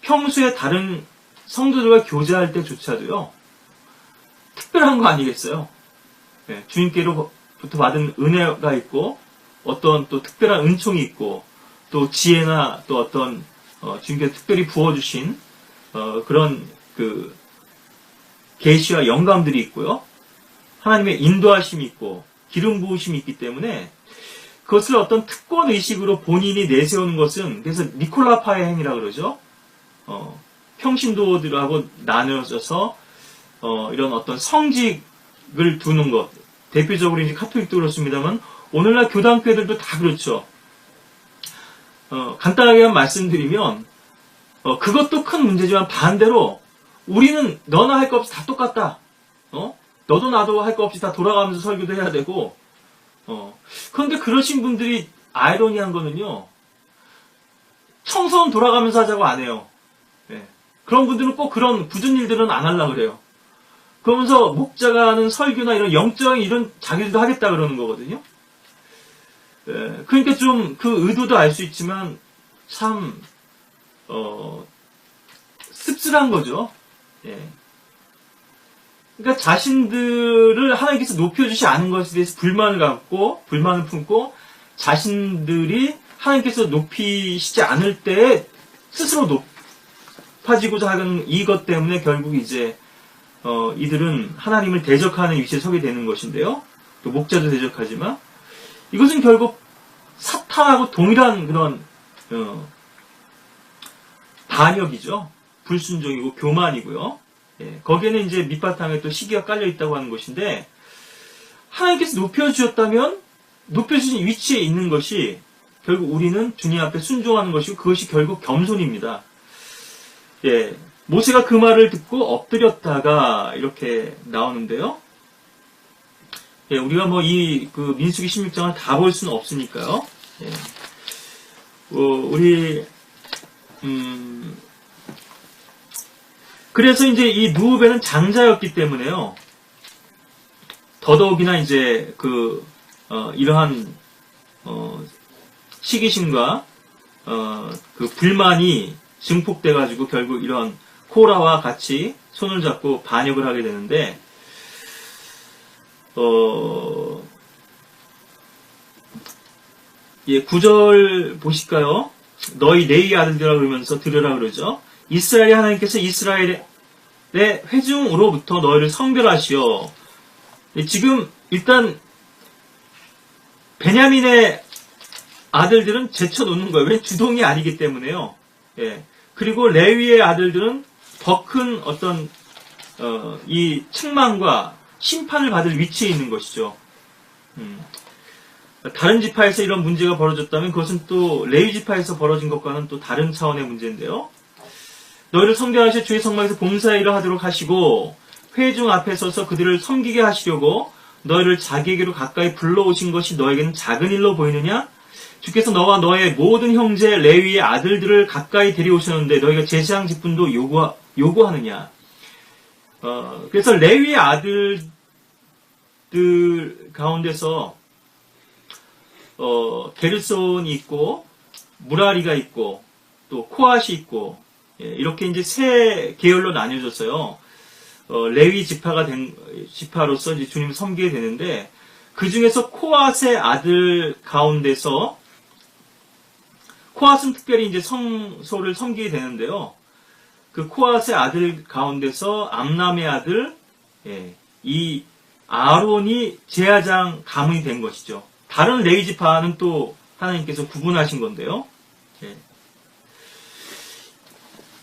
A: 평소에 다른 성도들과 교제할 때조차도요, 특별한 거 아니겠어요? 주님께로부터 받은 은혜가 있고, 어떤 또 특별한 은총이 있고, 또 지혜나 또 어떤 주님께서 특별히 부어주신 그런 계시와 영감들이 있고요, 하나님의 인도하심이 있고 기름 부으심이 있기 때문에 그것을 어떤 특권 의식으로 본인이 내세우는 것은, 그래서 니콜라파의 행위라 그러죠. 평신도들하고 나누어져서 이런 어떤 성직을 두는 것, 대표적으로 이제 카톨릭도 그렇습니다만 오늘날 교단교회들도 다 그렇죠. 간단하게 말씀드리면 그것도 큰 문제지만 반대로 우리는 너나 할 거 없이 다 똑같다. 너도 나도 할 거 없이 다 돌아가면서 설교도 해야 되고. 그런데 그러신 분들이 아이러니한 거는요, 청소는 돌아가면서 하자고 안 해요. 그런 분들은 꼭 그런 굳은 일들은 안 하려고 그래요. 그러면서 목자가 하는 설교나 이런 영적인 이런 자기들도 하겠다 그러는 거거든요. 그러니까 좀 그 의도도 알 수 있지만 참 씁쓸한 거죠. 그러니까 자신들을 하나님께서 높여주지 않은 것에 대해서 불만을 품고 자신들이 하나님께서 높이시지 않을 때 스스로 높아지고자 하는 이것 때문에 결국 이제 이들은 하나님을 대적하는 위치에 서게 되는 것인데요. 또 목자도 대적하지만 이것은 결국 사탄하고 동일한 그런 반역이죠. 불순종이고 교만이고요. 거기에는 이제 밑바탕에 또 시기가 깔려 있다고 하는 것인데, 하나님께서 높여주셨다면 높여주신 위치에 있는 것이 결국 우리는 주님 앞에 순종하는 것이고 그것이 결국 겸손입니다. 모세가 그 말을 듣고 엎드렸다가 이렇게 나오는데요. 우리가 이 민수기 16장을 다 볼 수는 없으니까요. 그래서 이제 이 누후벤은 장자였기 때문에요. 더더욱이나 이제 이러한 시기심과 불만이 증폭돼가지고 결국 이런 코라와 같이 손을 잡고 반역을 하게 되는데, 예, 9절 보실까요? 너희 레위 아들들아 그러면서 들으라 그러죠. 이스라엘의 하나님께서 이스라엘의 회중으로부터 너희를 성별하시어. 예, 지금 일단 베냐민의 아들들은 제쳐놓는 거예요. 왜? 주동이 아니기 때문에요. 예. 그리고 레위의 아들들은 더 큰 어떤 이 책망과 심판을 받을 위치에 있는 것이죠. 다른 지파에서 이런 문제가 벌어졌다면 그것은 또 레위 지파에서 벌어진 것과는 또 다른 차원의 문제인데요. 너희를 성별하셔 주의 성막에서 봉사의 일을 하도록 하시고 회중 앞에 서서 그들을 섬기게 하시려고 너희를 자기에게로 가까이 불러오신 것이 너에게는 작은 일로 보이느냐? 주께서 너와 너의 모든 형제 레위의 아들들을 가까이 데려오셨는데 너희가 제사장 직분도 요구하느냐? 그래서 레위의 아들들 가운데서 게르손이 있고 무라리가 있고 또 코앗이 있고, 예, 이렇게 이제 세 계열로 나뉘어졌어요. 레위 지파로서 이제 주님을 섬기게 되는데, 그 중에서 코앗의 아들 가운데서, 코앗은 특별히 이제 성소를 섬기게 되는데요. 그 코앗의 아들 가운데서 암람의 아들, 예, 이 아론이 제사장 가문이 된 것이죠. 다른 레위 지파는 또 하나님께서 구분하신 건데요. 예.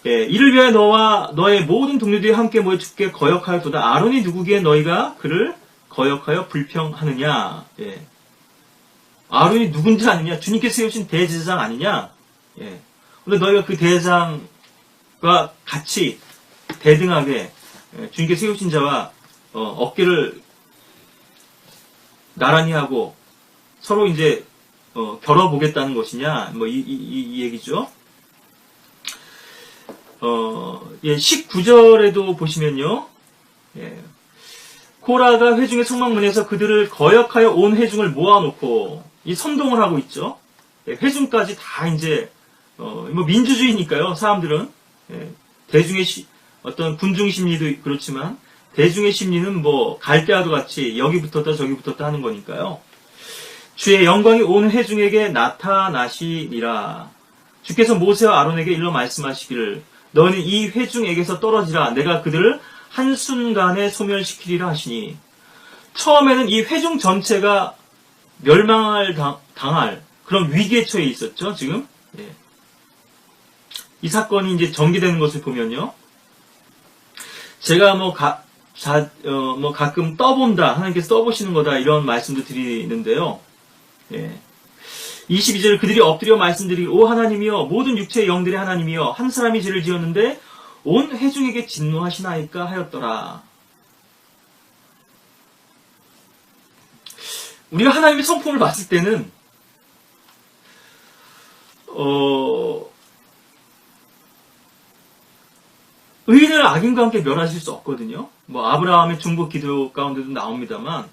A: 예, 이를 위하여 너와 너의 모든 동료들이 함께 모여 주께 거역하였도다. 아론이 누구기에 너희가 그를 거역하여 불평하느냐. 예. 아론이 누군지 아느냐. 주님께서 세우신 대제사장 아니냐. 예. 근데 너희가 그 대제사장과 같이 대등하게, 예, 주님께서 세우신 자와 어깨를 나란히 하고 서로 이제 겨뤄보겠다는 것이냐. 뭐 이 얘기죠. 예, 19절에도 보시면요. 예. 코라가 회중의 성막문에서 그들을 거역하여 온 회중을 모아놓고 이 선동을 하고 있죠. 예, 회중까지 다 이제 뭐 민주주의니까요. 사람들은, 예, 대중의 어떤 군중 심리도 그렇지만 대중의 심리는 뭐 갈대와도 같이 여기 붙었다 저기 붙었다 하는 거니까요. 주의 영광이 온 회중에게 나타나시니라. 주께서 모세와 아론에게 일러 말씀하시기를 너는 이 회중에게서 떨어지라. 내가 그들을 한순간에 소멸시키리라 하시니, 처음에는 이 회중 전체가 멸망을 당할 그런 위기에 처해 있었죠. 지금, 예. 이 사건이 이제 전개되는 것을 보면요. 제가 뭐 가끔 떠본다, 하나님께서 떠보시는 거다, 이런 말씀도 드리는데요. 예. 22절 그들이 엎드려 말씀드리기 오 하나님이여 모든 육체의 영들의 하나님이여 한 사람이 죄를 지었는데 온 회중에게 진노하시나이까 하였더라. 우리가 하나님의 성품을 봤을 때는 의인을 악인과 함께 멸하실 수 없거든요. 뭐 아브라함의 중보 기도 가운데도 나옵니다만,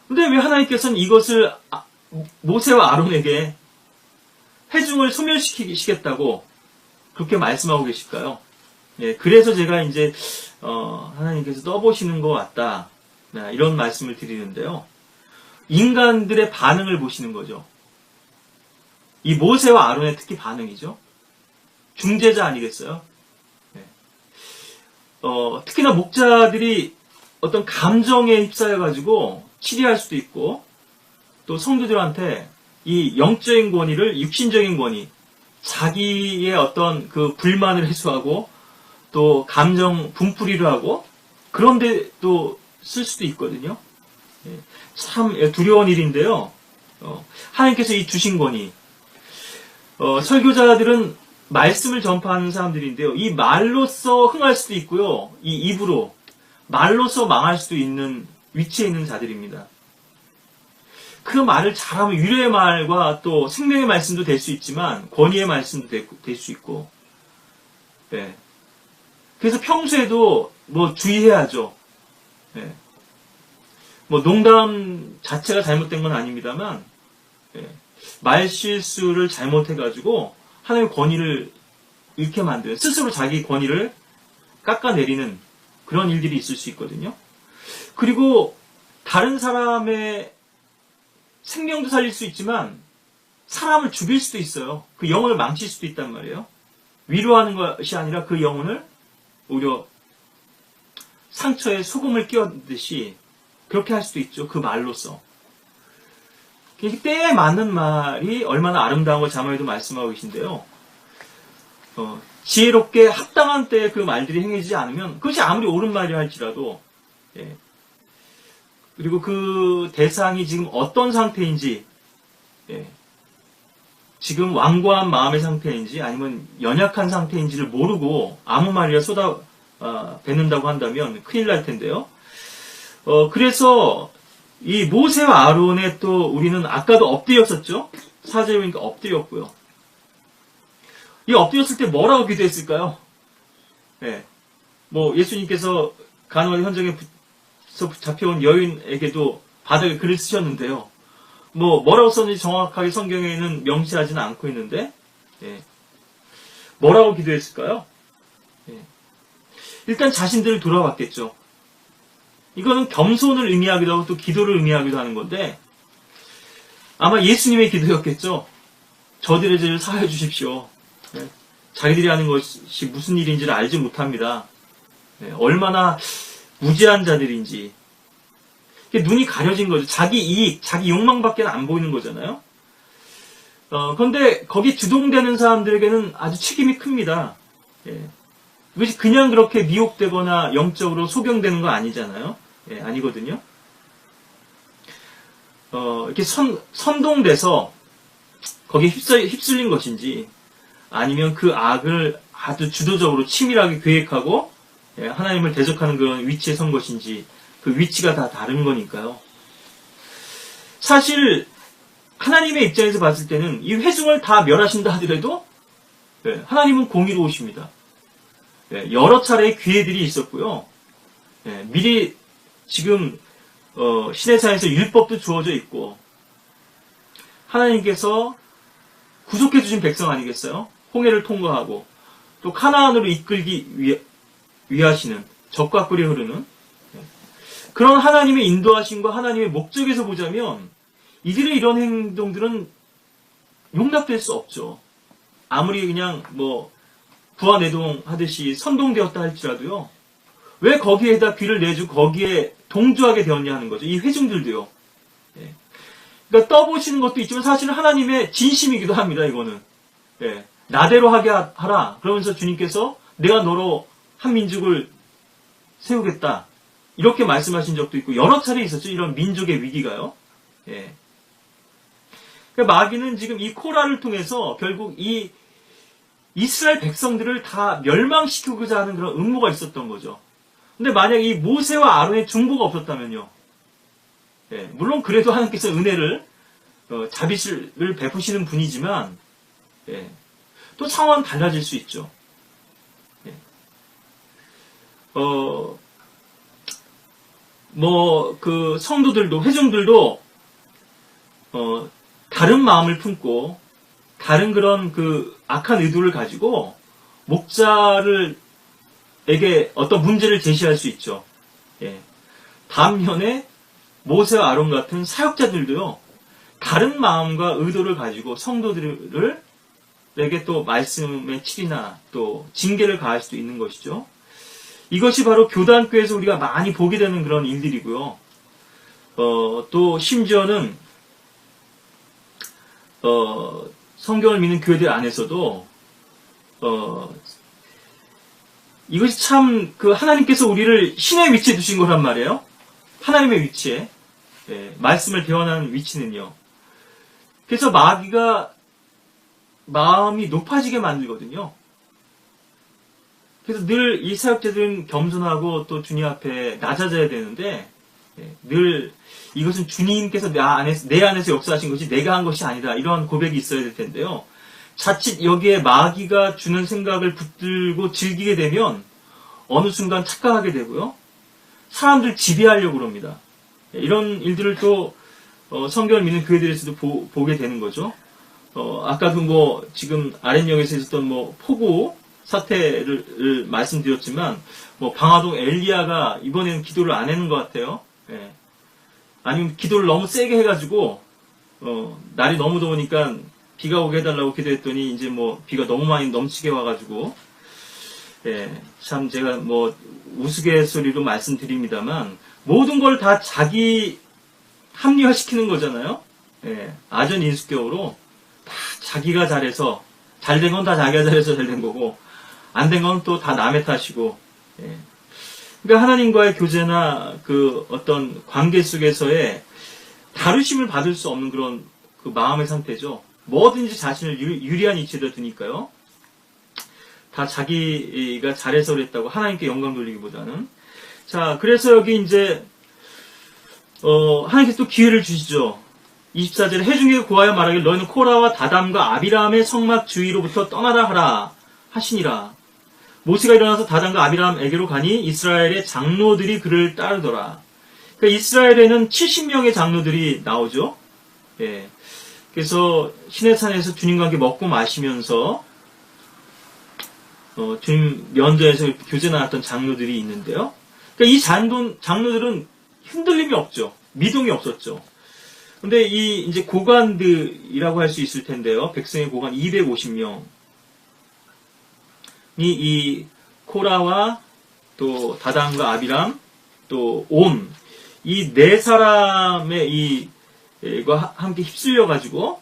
A: 근데 왜 하나님께서는 이것을 모세와 아론에게 회중을 소멸시키시겠다고 그렇게 말씀하고 계실까요? 예, 그래서 제가 이제 하나님께서 떠보시는 것 같다, 이런 말씀을 드리는데요. 인간들의 반응을 보시는 거죠. 이 모세와 아론의 특히 반응이죠. 중재자 아니겠어요? 예. 특히나 목자들이 어떤 감정에 휩싸여가지고 치리할 수도 있고, 또 성도들한테 이 영적인 권위를 육신적인 권위, 자기의 어떤 그 불만을 해소하고 또 감정 분풀이를 하고 그런데 또 쓸 수도 있거든요. 예, 참 두려운 일인데요. 하나님께서 이 주신 권위, 설교자들은 말씀을 전파하는 사람들인데요. 이 말로써 흥할 수도 있고요. 이 입으로 말로써 망할 수도 있는 위치에 있는 자들입니다. 그 말을 잘하면 위로의 말과 또 생명의 말씀도 될 수 있지만 권위의 말씀도 될 수 있고, 네. 그래서 평소에도 뭐 주의해야죠. 네. 뭐 농담 자체가 잘못된 건 아닙니다만, 네. 말 실수를 잘못해가지고 하나님의 권위를 잃게 만드는, 스스로 자기 권위를 깎아내리는 그런 일들이 있을 수 있거든요. 그리고 다른 사람의 생명도 살릴 수 있지만 사람을 죽일 수도 있어요. 그 영혼을 망칠 수도 있단 말이에요. 위로하는 것이 아니라 그 영혼을 오히려 상처에 소금을 끼얹듯이 그렇게 할 수도 있죠. 그 말로써. 때에 맞는 말이 얼마나 아름다운 걸 자막에도 말씀하고 계신데요. 지혜롭게 합당한 때에 그 말들이 행해지지 않으면 그것이 아무리 옳은 말이라 할지라도 예. 그리고 그 대상이 지금 어떤 상태인지 예. 지금 완고한 마음의 상태인지 아니면 연약한 상태인지를 모르고 아무 말이나 뱉는다고 한다면 큰일 날 텐데요. 그래서 이 모세와 아론의 또 우리는 아까도 엎드렸었죠. 사제에 보니까 엎드렸고요. 이 엎드렸을 때 뭐라고 기도했을까요? 예. 뭐 예수님께서 가나안 현장에서 잡혀온 여인에게도 바닥에 글을 쓰셨는데요. 뭐라고 썼는지 정확하게 성경에는 명시하지는 않고 있는데, 예. 뭐라고 기도했을까요? 예. 일단 자신들을 돌아봤겠죠. 이거는 겸손을 의미하기도 하고 또 기도를 의미하기도 하는 건데, 아마 예수님의 기도였겠죠. 저들의 죄를 사하여 주십시오. 예. 자기들이 하는 것이 무슨 일인지를 알지 못합니다. 예. 얼마나 무지한 자들인지. 눈이 가려진 거죠. 자기 이익, 자기 욕망밖에 안 보이는 거잖아요. 그런데 거기 주동되는 사람들에게는 아주 책임이 큽니다. 예. 이것이 그냥 그렇게 미혹되거나 영적으로 소경되는 거 아니잖아요. 예, 아니거든요. 이렇게 선동돼서 거기에 휩쓸린 것인지 아니면 그 악을 아주 주도적으로 치밀하게 계획하고 예, 하나님을 대적하는 그런 위치에 선 것인지 그 위치가 다 다른 거니까요. 사실 하나님의 입장에서 봤을 때는 이 회중을 다 멸하신다 하더라도 예, 하나님은 공의로우십니다. 예, 여러 차례의 기회들이 있었고요. 예, 미리 지금 시내산에서 율법도 주어져 있고 하나님께서 구속해 주신 백성 아니겠어요? 홍해를 통과하고 또 카나안으로 이끌기 위하시는 적과 꿀이 흐르는 그런 하나님의 인도하심과 하나님의 목적에서 보자면 이들의 이런 행동들은 용납될 수 없죠. 아무리 그냥 부하내동 하듯이 선동되었다 할지라도요. 왜 거기에다 귀를 내주고 거기에 동조하게 되었냐 하는 거죠. 이 회중들도요. 예. 그러니까 떠보시는 것도 있지만 사실은 하나님의 진심이기도 합니다. 이거는. 예. 나대로 하게 하라. 그러면서 주님께서 내가 너로 한 민족을 세우겠다. 이렇게 말씀하신 적도 있고 여러 차례 있었죠. 이런 민족의 위기가요. 예. 그러니까 마귀는 지금 이 코라를 통해서 결국 이 이스라엘 백성들을 다 멸망시키고자 하는 그런 음모가 있었던 거죠. 근데 만약 이 모세와 아론의 중보가 없었다면요. 예. 물론 그래도 하나님께서 은혜를 자비를 베푸시는 분이지만 예. 또 상황은 달라질 수 있죠. 예. 그 성도들도 회중들도 다른 마음을 품고 다른 그런 그 악한 의도를 가지고 목자에게 어떤 문제를 제시할 수 있죠. 예. 반면에 모세와 아론 같은 사역자들도요 다른 마음과 의도를 가지고 성도들에게 또 말씀의 칠이나 또 징계를 가할 수도 있는 것이죠. 이것이 바로 교단교에서 우리가 많이 보게 되는 그런 일들이고요. 또 심지어는 성경을 믿는 교회들 안에서도 이것이 참 그 하나님께서 우리를 신의 위치에 두신 거란 말이에요. 하나님의 위치에 예, 말씀을 대원하는 위치는요. 그래서 마귀가 마음이 높아지게 만들거든요. 그래서 늘 이 사역자들은 겸손하고 또 주님 앞에 낮아져야 되는데 늘 이것은 주님께서 내 안에서 역사하신 것이 내가 한 것이 아니다. 이러한 고백이 있어야 될 텐데요. 자칫 여기에 마귀가 주는 생각을 붙들고 즐기게 되면 어느 순간 착각하게 되고요. 사람들 지배하려고 그럽니다. 이런 일들을 또 성경을 믿는 교회들에서도 보게 되는 거죠. 아까도 지금 아랫역에서 있었던 폭우 사태를 말씀드렸지만, 뭐 방화동 엘리야가 이번에는 기도를 안 하는 것 같아요. 예. 아니면 기도를 너무 세게 해가지고, 날이 너무 더우니까 비가 오게 해달라고 기도했더니 이제 뭐 비가 너무 많이 넘치게 와가지고, 예, 참 제가 뭐 우스갯소리로 말씀드립니다만, 모든 걸 다 자기 합리화시키는 거잖아요. 예, 아전인수격으로 다 자기가 잘해서, 잘 된 건 다 자기가 잘해서 잘 된 거고, 안 된 건 또 다 남의 탓이고, 예. 그러니까 하나님과의 교제나 그 어떤 관계 속에서의 다루심을 받을 수 없는 그런 그 마음의 상태죠. 뭐든지 자신을 유리한 위치에다 두니까요. 다 자기가 잘해서 그랬다고 하나님께 영광 돌리기보다는. 자, 그래서 여기 이제 하나님께서 또 기회를 주시죠. 24절에 회중에게 고하여 말하길 너희는 코라와 다담과 아비람의 성막 주위로부터 떠나라 하라 하시니라. 모세가 일어나서 다담과 아비람에게로 가니 이스라엘의 장로들이 그를 따르더라. 그러니까 이스라엘에는 70명의 장로들이 나오죠. 예. 그래서 시내산에서 주님과 함께 먹고 마시면서 주님 면전에서 교제 나왔던 장로들이 있는데요. 그러니까 이 장로들은 흔들림이 없죠. 미동이 없었죠. 근데 이제 고관들이라고 할 수 있을 텐데요. 백성의 고관 250명이 이 코라와 또 다단과 아비람 또 온 이 네 사람의 이과 함께 휩쓸려 가지고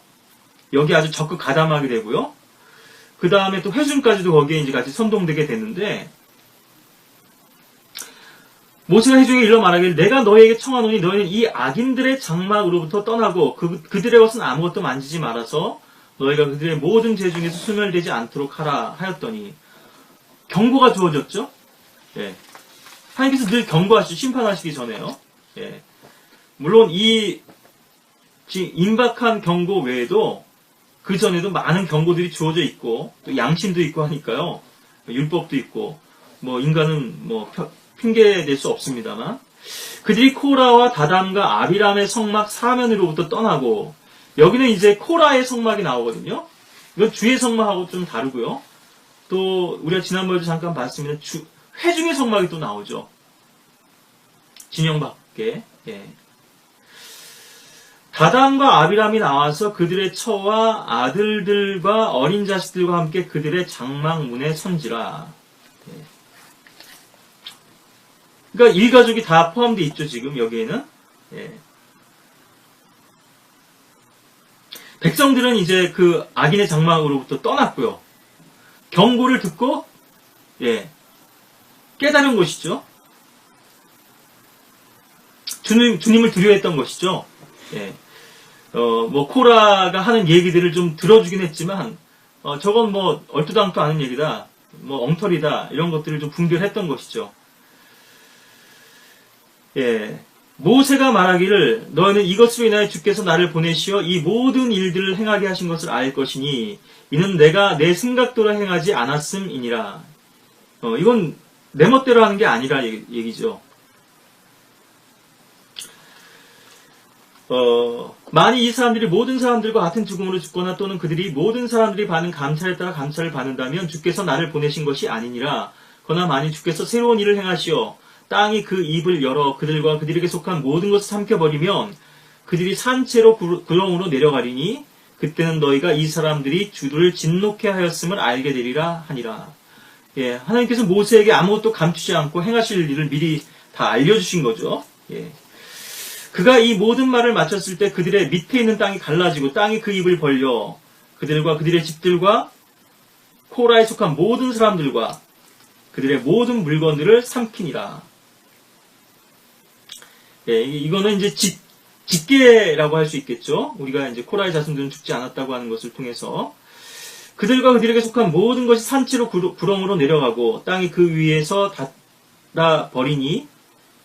A: 여기 아주 적극 가담하게 되고요. 그 다음에 또 회중까지도 거기에 이제 같이 선동되게 됐는데, 모세가 회중에게 일러 말하길 내가 너희에게 청하노니 너희는 이 악인들의 장막으로부터 떠나고 그들의 것은 아무것도 만지지 말아서 너희가 그들의 모든 죄 중에서 소멸되지 않도록 하라 하였더니 경고가 주어졌죠. 예. 하나님께서 늘 경고하시고 심판하시기 전에요. 예. 물론 이 임박한 경고 외에도 그 전에도 많은 경고들이 주어져 있고 또 양심도 있고 하니까요. 율법도 있고 뭐 인간은 뭐 핑계 낼 수 없습니다만, 그들이 코라와 다담과 아비람의 성막 사면으로부터 떠나고, 여기는 이제 코라의 성막이 나오거든요. 이건 주의 성막하고 좀 다르고요. 또 우리가 지난번에도 잠깐 봤습니다. 회중의 성막이 또 나오죠. 진영 밖에. 예. 다담과 아비람이 나와서 그들의 처와 아들들과 어린 자식들과 함께 그들의 장막문에 선지라. 예. 그러니까 일가족이 다 포함되어 있죠, 지금 여기에는. 예. 백성들은 이제 그 악인의 장막으로부터 떠났고요. 경고를 듣고, 예, 깨달은 것이죠. 주님을 두려워했던 것이죠. 예. 뭐, 코라가 하는 얘기들을 좀 들어주긴 했지만, 저건 뭐, 얼토당토 않은 얘기다, 뭐, 엉터리다, 이런 것들을 좀 분별했던 것이죠. 예. 모세가 말하기를 너희는 이것으로 인하여 주께서 나를 보내시어 이 모든 일들을 행하게 하신 것을 알 것이니 이는 내가 내 생각대로 행하지 않았음이니라. 이건 내 멋대로 하는 게 아니라 얘기죠. 만일 이 사람들이 모든 사람들과 같은 죽음으로 죽거나 또는 그들이 모든 사람들이 받는 감찰에 따라 감찰을 받는다면 주께서 나를 보내신 것이 아니니라. 그러나 만일 주께서 새로운 일을 행하시어 땅이 그 입을 열어 그들과 그들에게 속한 모든 것을 삼켜버리면 그들이 산채로 구렁으로 내려가리니 그때는 너희가 이 사람들이 주를 진노케 하였음을 알게 되리라 하니라. 예, 하나님께서 모세에게 아무것도 감추지 않고 행하실 일을 미리 다 알려주신 거죠. 예. 그가 이 모든 말을 마쳤을 때 그들의 밑에 있는 땅이 갈라지고 땅이 그 입을 벌려 그들과 그들의 집들과 코라에 속한 모든 사람들과 그들의 모든 물건들을 삼키니라. 예, 이거는 이제 직계라고 할 수 있겠죠. 우리가 이제 코라의 자손들은 죽지 않았다고 하는 것을 통해서 그들과 그들에게 속한 모든 것이 산채로 구렁으로 내려가고 땅이 그 위에서 닫아 버리니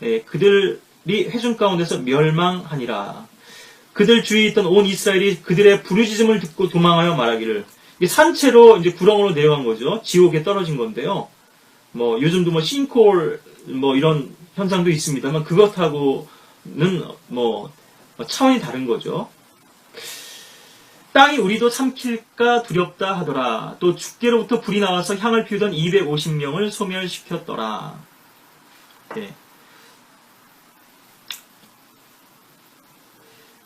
A: 예, 그들이 회중 가운데서 멸망하니라. 그들 주위에 있던 온 이스라엘이 그들의 부르짖음을 듣고 도망하여 말하기를, 산채로 이제 구렁으로 내려간 거죠. 지옥에 떨어진 건데요. 뭐 요즘도 뭐 싱크홀 뭐 이런 현상도 있습니다만 그것하고는 뭐 차원이 다른 거죠. 땅이 우리도 삼킬까 두렵다 하더라. 또 죽게로부터 불이 나와서 향을 피우던 250명을 소멸시켰더라. 예.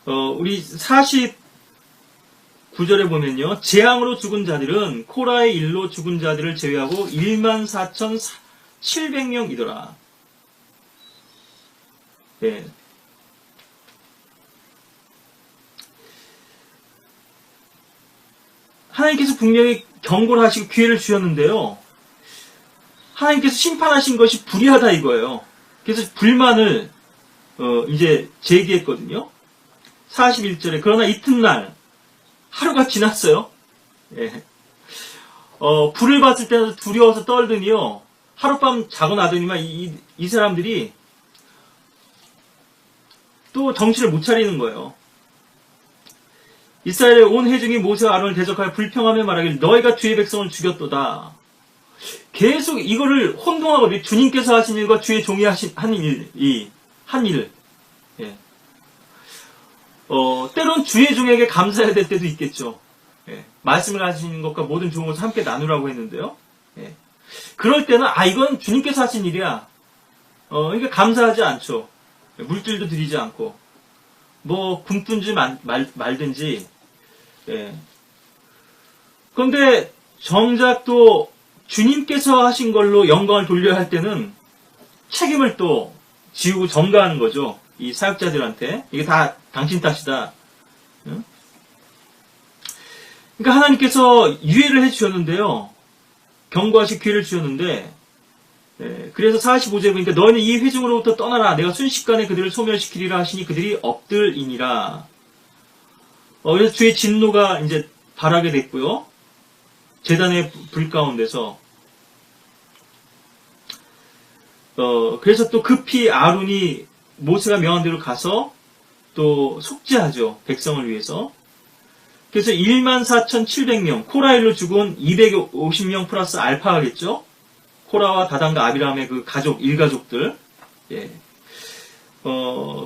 A: 우리 49절에 보면요. 재앙으로 죽은 자들은 코라의 일로 죽은 자들을 제외하고 14,700명이더라. 예. 하나님께서 분명히 경고를 하시고 기회를 주셨는데요. 하나님께서 심판하신 것이 불의하다 이거예요. 그래서 불만을 이제 제기했거든요. 41절에 그러나 이튿날 하루가 지났어요. 예. 불을 봤을 때는 두려워서 떨더니요. 하룻밤 자고 나더니만 이 사람들이 또 정신을 못 차리는 거예요. 이스라엘의 온 회중이 모세와 아론을 대적하여 불평하며 말하기를 너희가 주의 백성을 죽였도다. 계속 이거를 혼동하거든요. 주님께서 하신 일과 주의 종이 한 일. 예. 때론 주의 종에게 감사해야 될 때도 있겠죠. 예. 말씀을 하시는 것과 모든 좋은 것을 함께 나누라고 했는데요. 예. 그럴 때는 이건 주님께서 하신 일이야. 그러니까 감사하지 않죠. 물질도 드리지 않고 뭐 굶든지 말든지. 예. 그런데 정작 또 주님께서 하신 걸로 영광을 돌려야 할 때는 책임을 또 지우고 전가하는 거죠. 이 사역자들한테. 이게 다 당신 탓이다. 응? 그러니까 하나님께서 유예를 해주셨는데요. 경고하실 기회를 주셨는데, 예, 그래서 45절에 보니까 너희는 이 회중으로부터 떠나라. 내가 순식간에 그들을 소멸시키리라 하시니 그들이 엎들이니라. 그래서 주의 진노가 이제 발하게 됐고요. 제단의 불 가운데서. 그래서 또 급히 아론이 모세가 명한 대로 가서 또 속죄하죠. 백성을 위해서. 그래서 14,700명, 코라일로 죽은 250명 플러스 알파겠죠. 코라와 다단과 아비람의 그 가족, 일가족들. 예.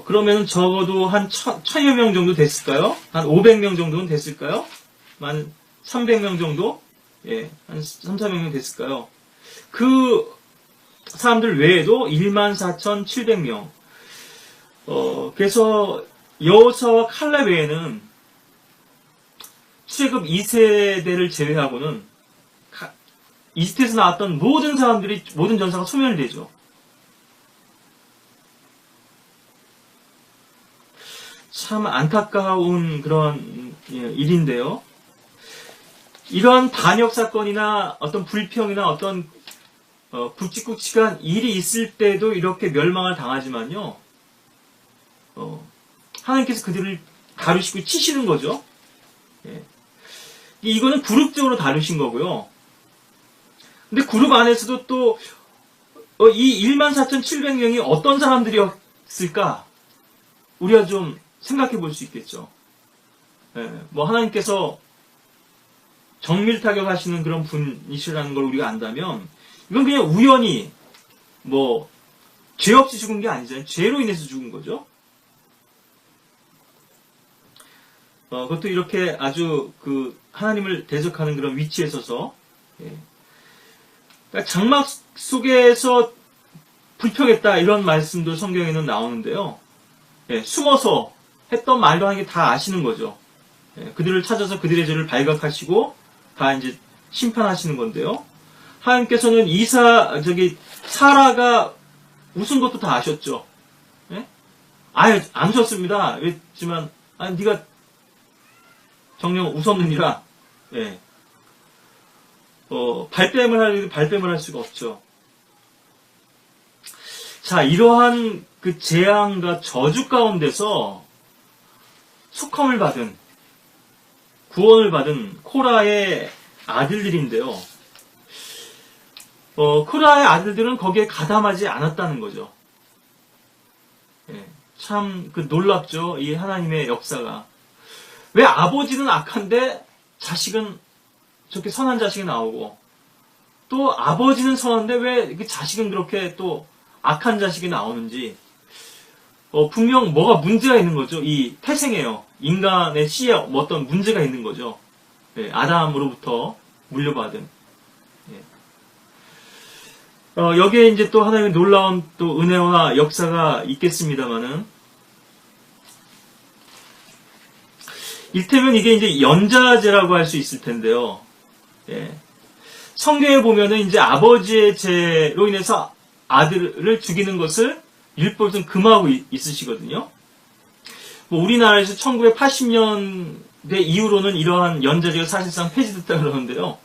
A: 그러면 적어도 한 1000여 명 정도 됐을까요? 한 500명 정도는 됐을까요? 한 300명 정도? 예, 한 3,400명 됐을까요? 그 사람들 외에도 14,700명. 그래서 여호수아와 칼렙 외에는 출애굽 2세대를 제외하고는 이집트에서 나왔던 모든 사람들이, 모든 전사가 소멸되죠. 참 안타까운 그런 일인데요. 이러한 반역 사건이나 어떤 불평이나 어떤 굵직굵직한 일이 있을 때도 이렇게 멸망을 당하지만요. 하나님께서 그들을 다루시고 치시는 거죠. 예. 이거는 그룹적으로 다루신 거고요. 근데 그룹 안에서도 또 이 14,700명이 어떤 사람들이었을까? 우리가 좀 생각해 볼 수 있겠죠. 예. 뭐 하나님께서 정밀 타격하시는 그런 분이시라는 걸 우리가 안다면 이건 그냥 우연히 뭐 죄 없이 죽은 게 아니잖아요. 죄로 인해서 죽은 거죠. 그것도 이렇게 아주 그 하나님을 대적하는 그런 위치에 서서, 예. 그러니까 장막 속에서 불평했다 이런 말씀도 성경에는 나오는데요. 예, 숨어서 했던 말도 하는 게 다 아시는 거죠. 예, 그들을 찾아서 그들의 죄를 발각하시고 다 이제 심판하시는 건데요. 하나님께서는 사라가 웃은 것도 다 아셨죠. 예? 안 웃었습니다. 그랬지만 네가 정녕 웃었느니라. 예. 발뺌을 할 수가 없죠. 자, 이러한 그 재앙과 저주 가운데서 속함을 받은, 구원을 받은 코라의 아들들인데요. 코라의 아들들은 거기에 가담하지 않았다는 거죠. 예. 참 놀랍죠. 이 하나님의 역사가. 왜 아버지는 악한데 자식은 저렇게 선한 자식이 나오고 또 아버지는 선한데 왜 자식은 그렇게 또 악한 자식이 나오는지 분명 뭐가 문제가 있는 거죠. 이 태생에요. 인간의 씨에 어떤 문제가 있는 거죠. 예, 아담으로부터 물려받은. 예. 여기에 이제 또 하나님의 놀라운 또 은혜와 역사가 있겠습니다만은, 이를테면 이게 이제 연자제라고 할 수 있을 텐데요. 예. 성경에 보면은 이제 아버지의 죄로 인해서 아들을 죽이는 것을 율법에서는 금하고 있으시거든요. 뭐 우리나라에서 1980년대 이후로는 이러한 연자제가 사실상 폐지됐다 그러는데요.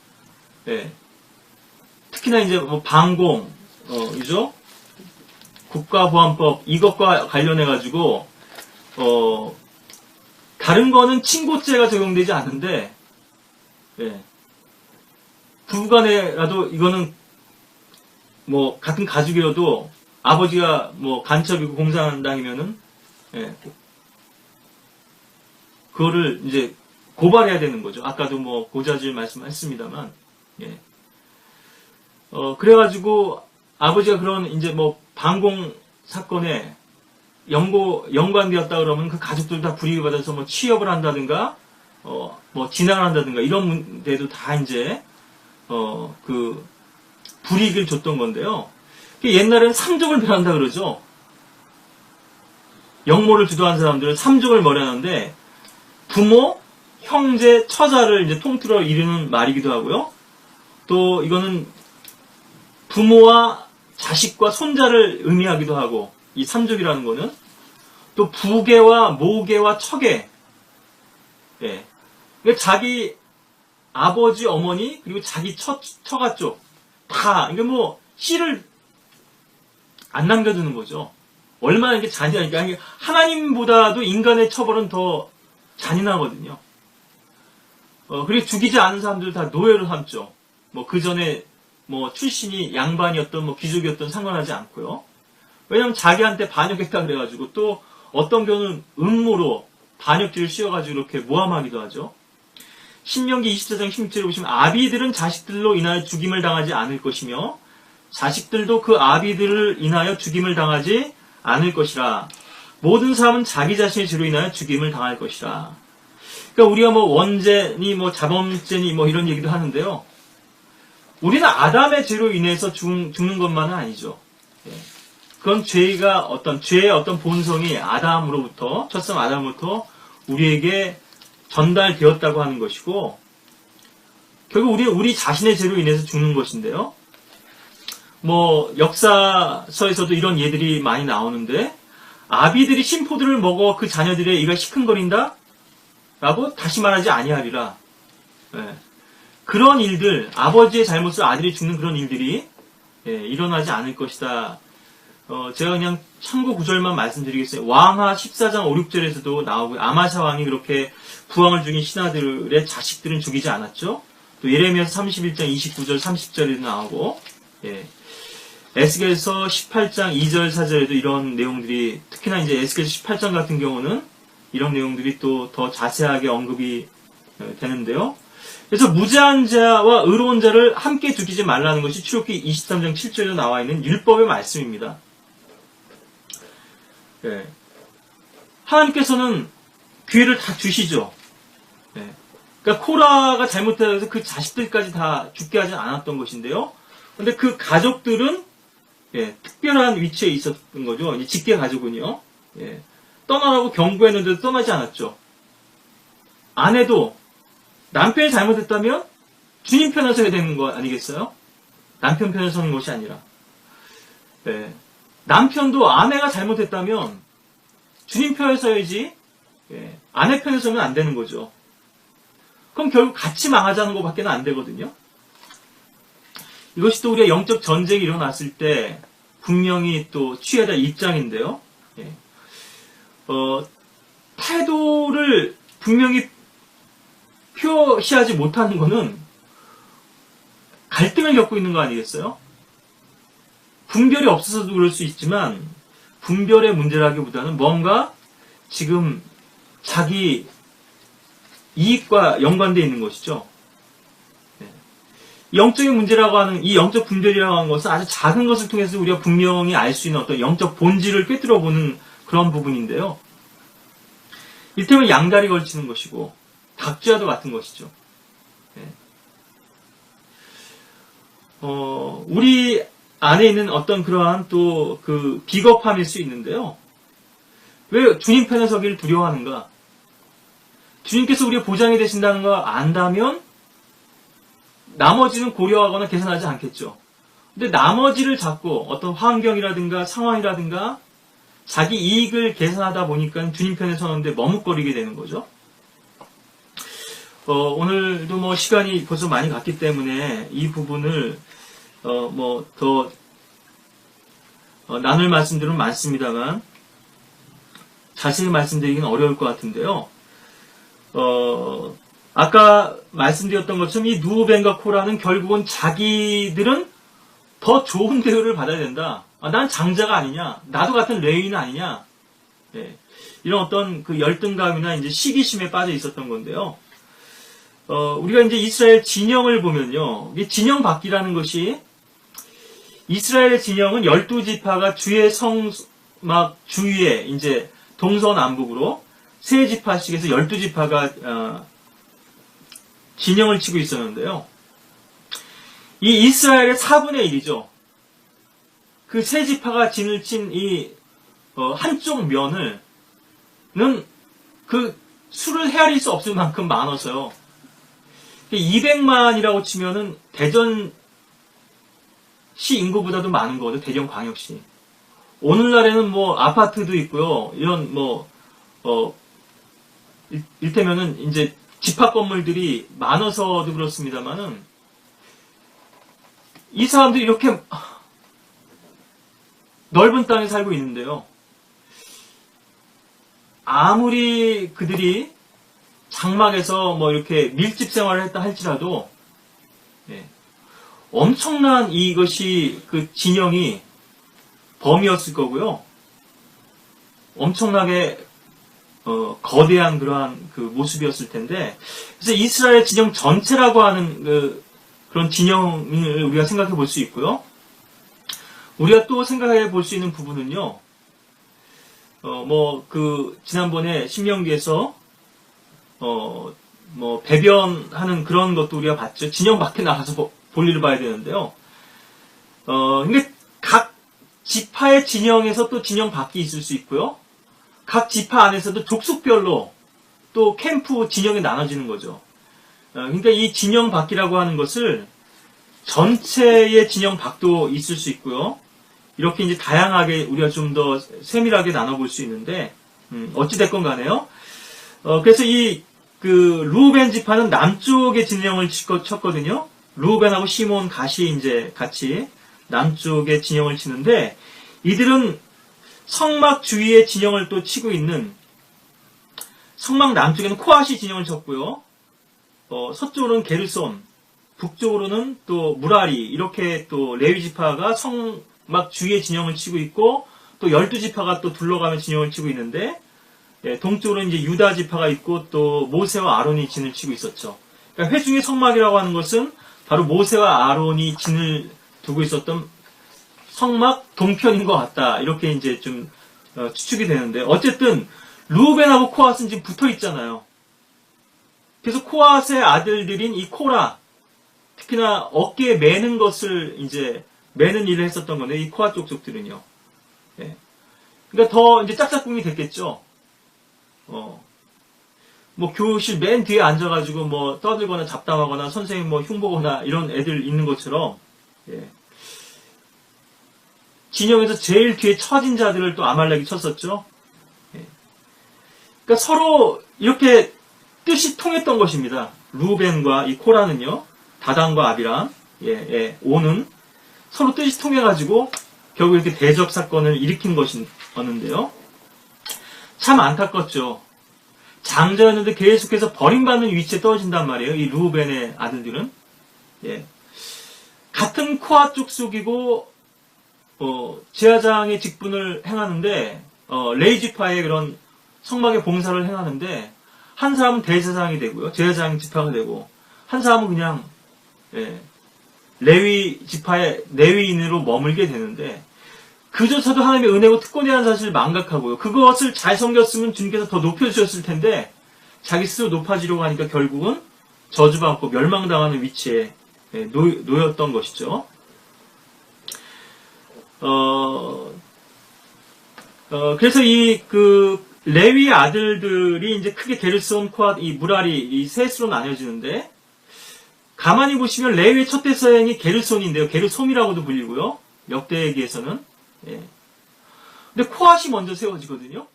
A: 예. 특히나 이제 뭐 방공, 그죠? 국가보안법 이것과 관련해 가지고 다른 거는 친고죄가 적용되지 않는데, 예. 부부간에라도 이거는 뭐 같은 가족이어도 아버지가 뭐 간첩이고 공산당이면은, 예. 그거를 이제 고발해야 되는 거죠. 아까도 뭐 고자질 말씀했습니다만, 예. 그래가지고 아버지가 그런 이제 뭐 방공 사건에 연관되었다 그러면 그 가족들 다 불이익을 받아서 뭐 취업을 한다든가, 뭐 진학을 한다든가 이런 문제도 다 이제, 그 불이익을 줬던 건데요. 옛날에는 삼족을 멸한다 그러죠. 영모를 주도한 사람들은 삼족을 멸하는데, 부모, 형제, 처자를 이제 통틀어 이르는 말이기도 하고요. 또 이거는 부모와 자식과 손자를 의미하기도 하고, 이 삼족이라는 거는 또 부계와 모계와 처계, 예. 그러니까 자기 아버지, 어머니 그리고 자기 처가 쪽 다 이게 뭐 씨를 안 남겨두는 거죠. 얼마나 이게 잔인하니까 하나님보다도 인간의 처벌은 더 잔인하거든요. 그리고 죽이지 않은 사람들 다 노예로 삼죠. 뭐 그 전에 뭐 출신이 양반이었던 뭐 귀족이었던 상관하지 않고요. 왜냐면 자기한테 반역했다 그래가지고 또 어떤 경우는 음모로 반역죄를 씌워가지고 이렇게 모함하기도 하죠. 신명기 24장 16절에 보시면 아비들은 자식들로 인하여 죽임을 당하지 않을 것이며 자식들도 그 아비들을 인하여 죽임을 당하지 않을 것이라. 모든 사람은 자기 자신의 죄로 인하여 죽임을 당할 것이라. 그러니까 우리가 뭐 원죄니 뭐 자범죄니 뭐 이런 얘기도 하는데요. 우리는 아담의 죄로 인해서 죽는 것만은 아니죠. 그건 죄의 어떤 본성이 아담으로부터, 첫사람 아담으로부터 우리에게 전달되었다고 하는 것이고, 결국 우리 자신의 죄로 인해서 죽는 것인데요. 뭐, 역사서에서도 이런 예들이 많이 나오는데, 아비들이 신포들을 먹어 그 자녀들의 이가 시큰거린다? 라고 다시 말하지 아니하리라. 예. 그런 일들, 아버지의 잘못을 아들이 죽는 그런 일들이 일어나지 않을 것이다. 제가 그냥 참고 구절만 말씀드리겠어요. 왕하 14장 5, 6절에서도 나오고요. 아마샤 왕이 그렇게 부왕을 죽인 신하들의 자식들은 죽이지 않았죠. 또 예레미야서 31장 29절 30절에도 나오고, 에스겔서 18장 2절 4절에도 이런 내용들이, 특히나 이제 에스겔서 18장 같은 경우는 이런 내용들이 또 더 자세하게 언급이 되는데요. 그래서 무죄한 자와 의로운 자를 함께 죽이지 말라는 것이 출애굽기 23장 7절에 나와 있는 율법의 말씀입니다. 하나님께서는 기회를 다 주시죠. 그러니까 코라가 잘못해서 그 자식들까지 다 죽게 하진 않았던 것인데요. 근데 그 가족들은 특별한 위치에 있었던 거죠. 이제 직계 가족은요. 떠나라고 경고했는데도 떠나지 않았죠. 아내도 남편이 잘못했다면 주님 편에 서야 되는 거 아니겠어요? 남편 편에 서는 것이 아니라. 남편도 아내가 잘못했다면 주님 편에 서야지 아내 편에 서면 안 되는 거죠. 그럼 결국 같이 망하자는 것밖에 안 되거든요. 이것이 또 우리가 영적 전쟁이 일어났을 때 분명히 또 취해야 될 입장인데요. 태도를 분명히 표시하지 못하는 것은 갈등을 겪고 있는 거 아니겠어요? 분별이 없어서도 그럴 수 있지만 분별의 문제라기보다는 뭔가 지금 자기 이익과 연관되어 있는 것이죠. 영적인 문제라고 하는 이 영적 분별이라고 하는 것은 아주 작은 것을 통해서 우리가 분명히 알 수 있는 어떤 영적 본질을 꿰뚫어 보는 그런 부분인데요. 이를테면 양다리 걸치는 것이고 닭쥐와도 같은 것이죠. 예. 우리 안에 있는 어떤 그러한 또 그 비겁함일 수 있는데요. 왜 주님 편에 서기를 두려워하는가? 주님께서 우리의 보장이 되신다는 걸 안다면 나머지는 고려하거나 계산하지 않겠죠. 근데 나머지를 자꾸 어떤 환경이라든가 상황이라든가 자기 이익을 계산하다 보니까 주님 편에 서는데 머뭇거리게 되는 거죠. 오늘도 뭐 시간이 벌써 많이 갔기 때문에 이 부분을 더 나눌 말씀들은 많습니다만 자세히 말씀드리기는 어려울 것 같은데요. 아까 말씀드렸던 것처럼 이 누벤과 코라는 결국은 자기들은 더 좋은 대우를 받아야 된다. 난 장자가 아니냐? 나도 같은 레위인 아니냐? 예, 이런 어떤 그 열등감이나 이제 시기심에 빠져 있었던 건데요. 우리가 이제 이스라엘 진영을 보면요. 이 진영 바뀌라는 것이 이스라엘 진영은 12지파가 주의 성막 주위에 이제 동서남북으로 세 지파씩에서 12지파가 진영을 치고 있었는데요. 이 이스라엘의 4분의 1이죠. 그 세 지파가 진을 친 이 한쪽 면을 그 수를 헤아릴 수 없을 만큼 많아서요. 200만이라고 치면은 대전시 인구보다도 많은 거거든요. 대전광역시. 오늘날에는 뭐 아파트도 있고요. 이런 일테면은 이제 집합 건물들이 많아서도 그렇습니다만은 이 사람들이 이렇게 넓은 땅에 살고 있는데요. 아무리 그들이 장막에서 뭐 이렇게 밀집 생활을 했다 할지라도 엄청난 이것이 그 진영이 범위였을 거고요. 엄청나게 거대한 그러한 그 모습이었을 텐데, 그래서 이스라엘 진영 전체라고 하는 그런 진영을 우리가 생각해 볼 수 있고요. 우리가 또 생각해 볼 수 있는 부분은요. 지난번에 신명기에서 배변하는 그런 것도 우리가 봤죠. 진영 밖에 나가서 볼일을 봐야 되는데요. 근데 각 지파의 진영에서 또 진영 밖이 있을 수 있고요. 각 지파 안에서도 족속별로 또 캠프 진영이 나눠지는 거죠. 그러니까 이 진영 밖이라고 하는 것을 전체의 진영 밖도 있을 수 있고요. 이렇게 이제 다양하게 우리가 좀 더 세밀하게 나눠볼 수 있는데, 어찌됐건 간에요. 그래서 루벤 지파는 남쪽의 진영을 쳤거든요. 루벤하고 시몬, 갓이 이제 같이 남쪽의 진영을 치는데, 이들은 성막 주위의 진영을 또 치고 있는, 성막 남쪽에는 코앗이 진영을 쳤고요. 서쪽으로는 게르손, 북쪽으로는 또 무라리, 이렇게 또 레위 지파가 성막 주위의 진영을 치고 있고, 또 12지파가 또 둘러가며 진영을 치고 있는데, 동쪽으로는 이제 유다 지파가 있고, 또 모세와 아론이 진을 치고 있었죠. 그러니까 회중의 성막이라고 하는 것은 바로 모세와 아론이 진을 두고 있었던 성막 동편인 것 같다. 이렇게 이제 좀 추측이 되는데, 어쨌든 루벤하고 코앗은 지금 붙어 있잖아요. 그래서 코앗의 아들들인 이 코라, 특히나 어깨에 매는 것을 이제 매는 일을 했었던 건데, 이 코앗 족속들은요. 그러니까 더 이제 짝짝꿍이 됐겠죠. 교실 맨 뒤에 앉아가지고 떠들거나 잡담하거나 선생님 흉보거나 이런 애들 있는 것처럼, 진영에서 제일 뒤에 처진 자들을 또 아말렉이 쳤었죠. 그러니까 서로 이렇게 뜻이 통했던 것입니다. 루벤과 이 코라는요, 다단과 아비람, 오는 서로 뜻이 통해가지고 결국 이렇게 대적 사건을 일으킨 것이었는데요. 참 안타깝죠. 장자였는데 계속해서 버림받는 위치에 떨어진단 말이에요. 이 루벤의 아들들은. 같은 코앗 족속이고 제사장의 직분을 행하는데 레이지파의 그런 성막의 봉사를 행하는데 한 사람은 대제사장이 되고요. 제사장 지파가 되고 한 사람은 그냥 레위 지파의 레위인으로 머물게 되는데 그조차도 하나님의 은혜고 특권이라는 사실을 망각하고요. 그것을 잘 섬겼으면 주님께서 더 높여주셨을 텐데 자기 스스로 높아지려고 하니까 결국은 저주받고 멸망당하는 위치에 놓였던 것이죠. 그래서 레위의 아들들이 이제 크게 게르손, 코앗, 이 무라리, 이 셋으로 나뉘어지는데, 가만히 보시면 레위의 첫 대서양이 게르손인데요. 게르솜이라고도 불리고요. 역대기에서는. 예. 근데 코앗이 먼저 세워지거든요.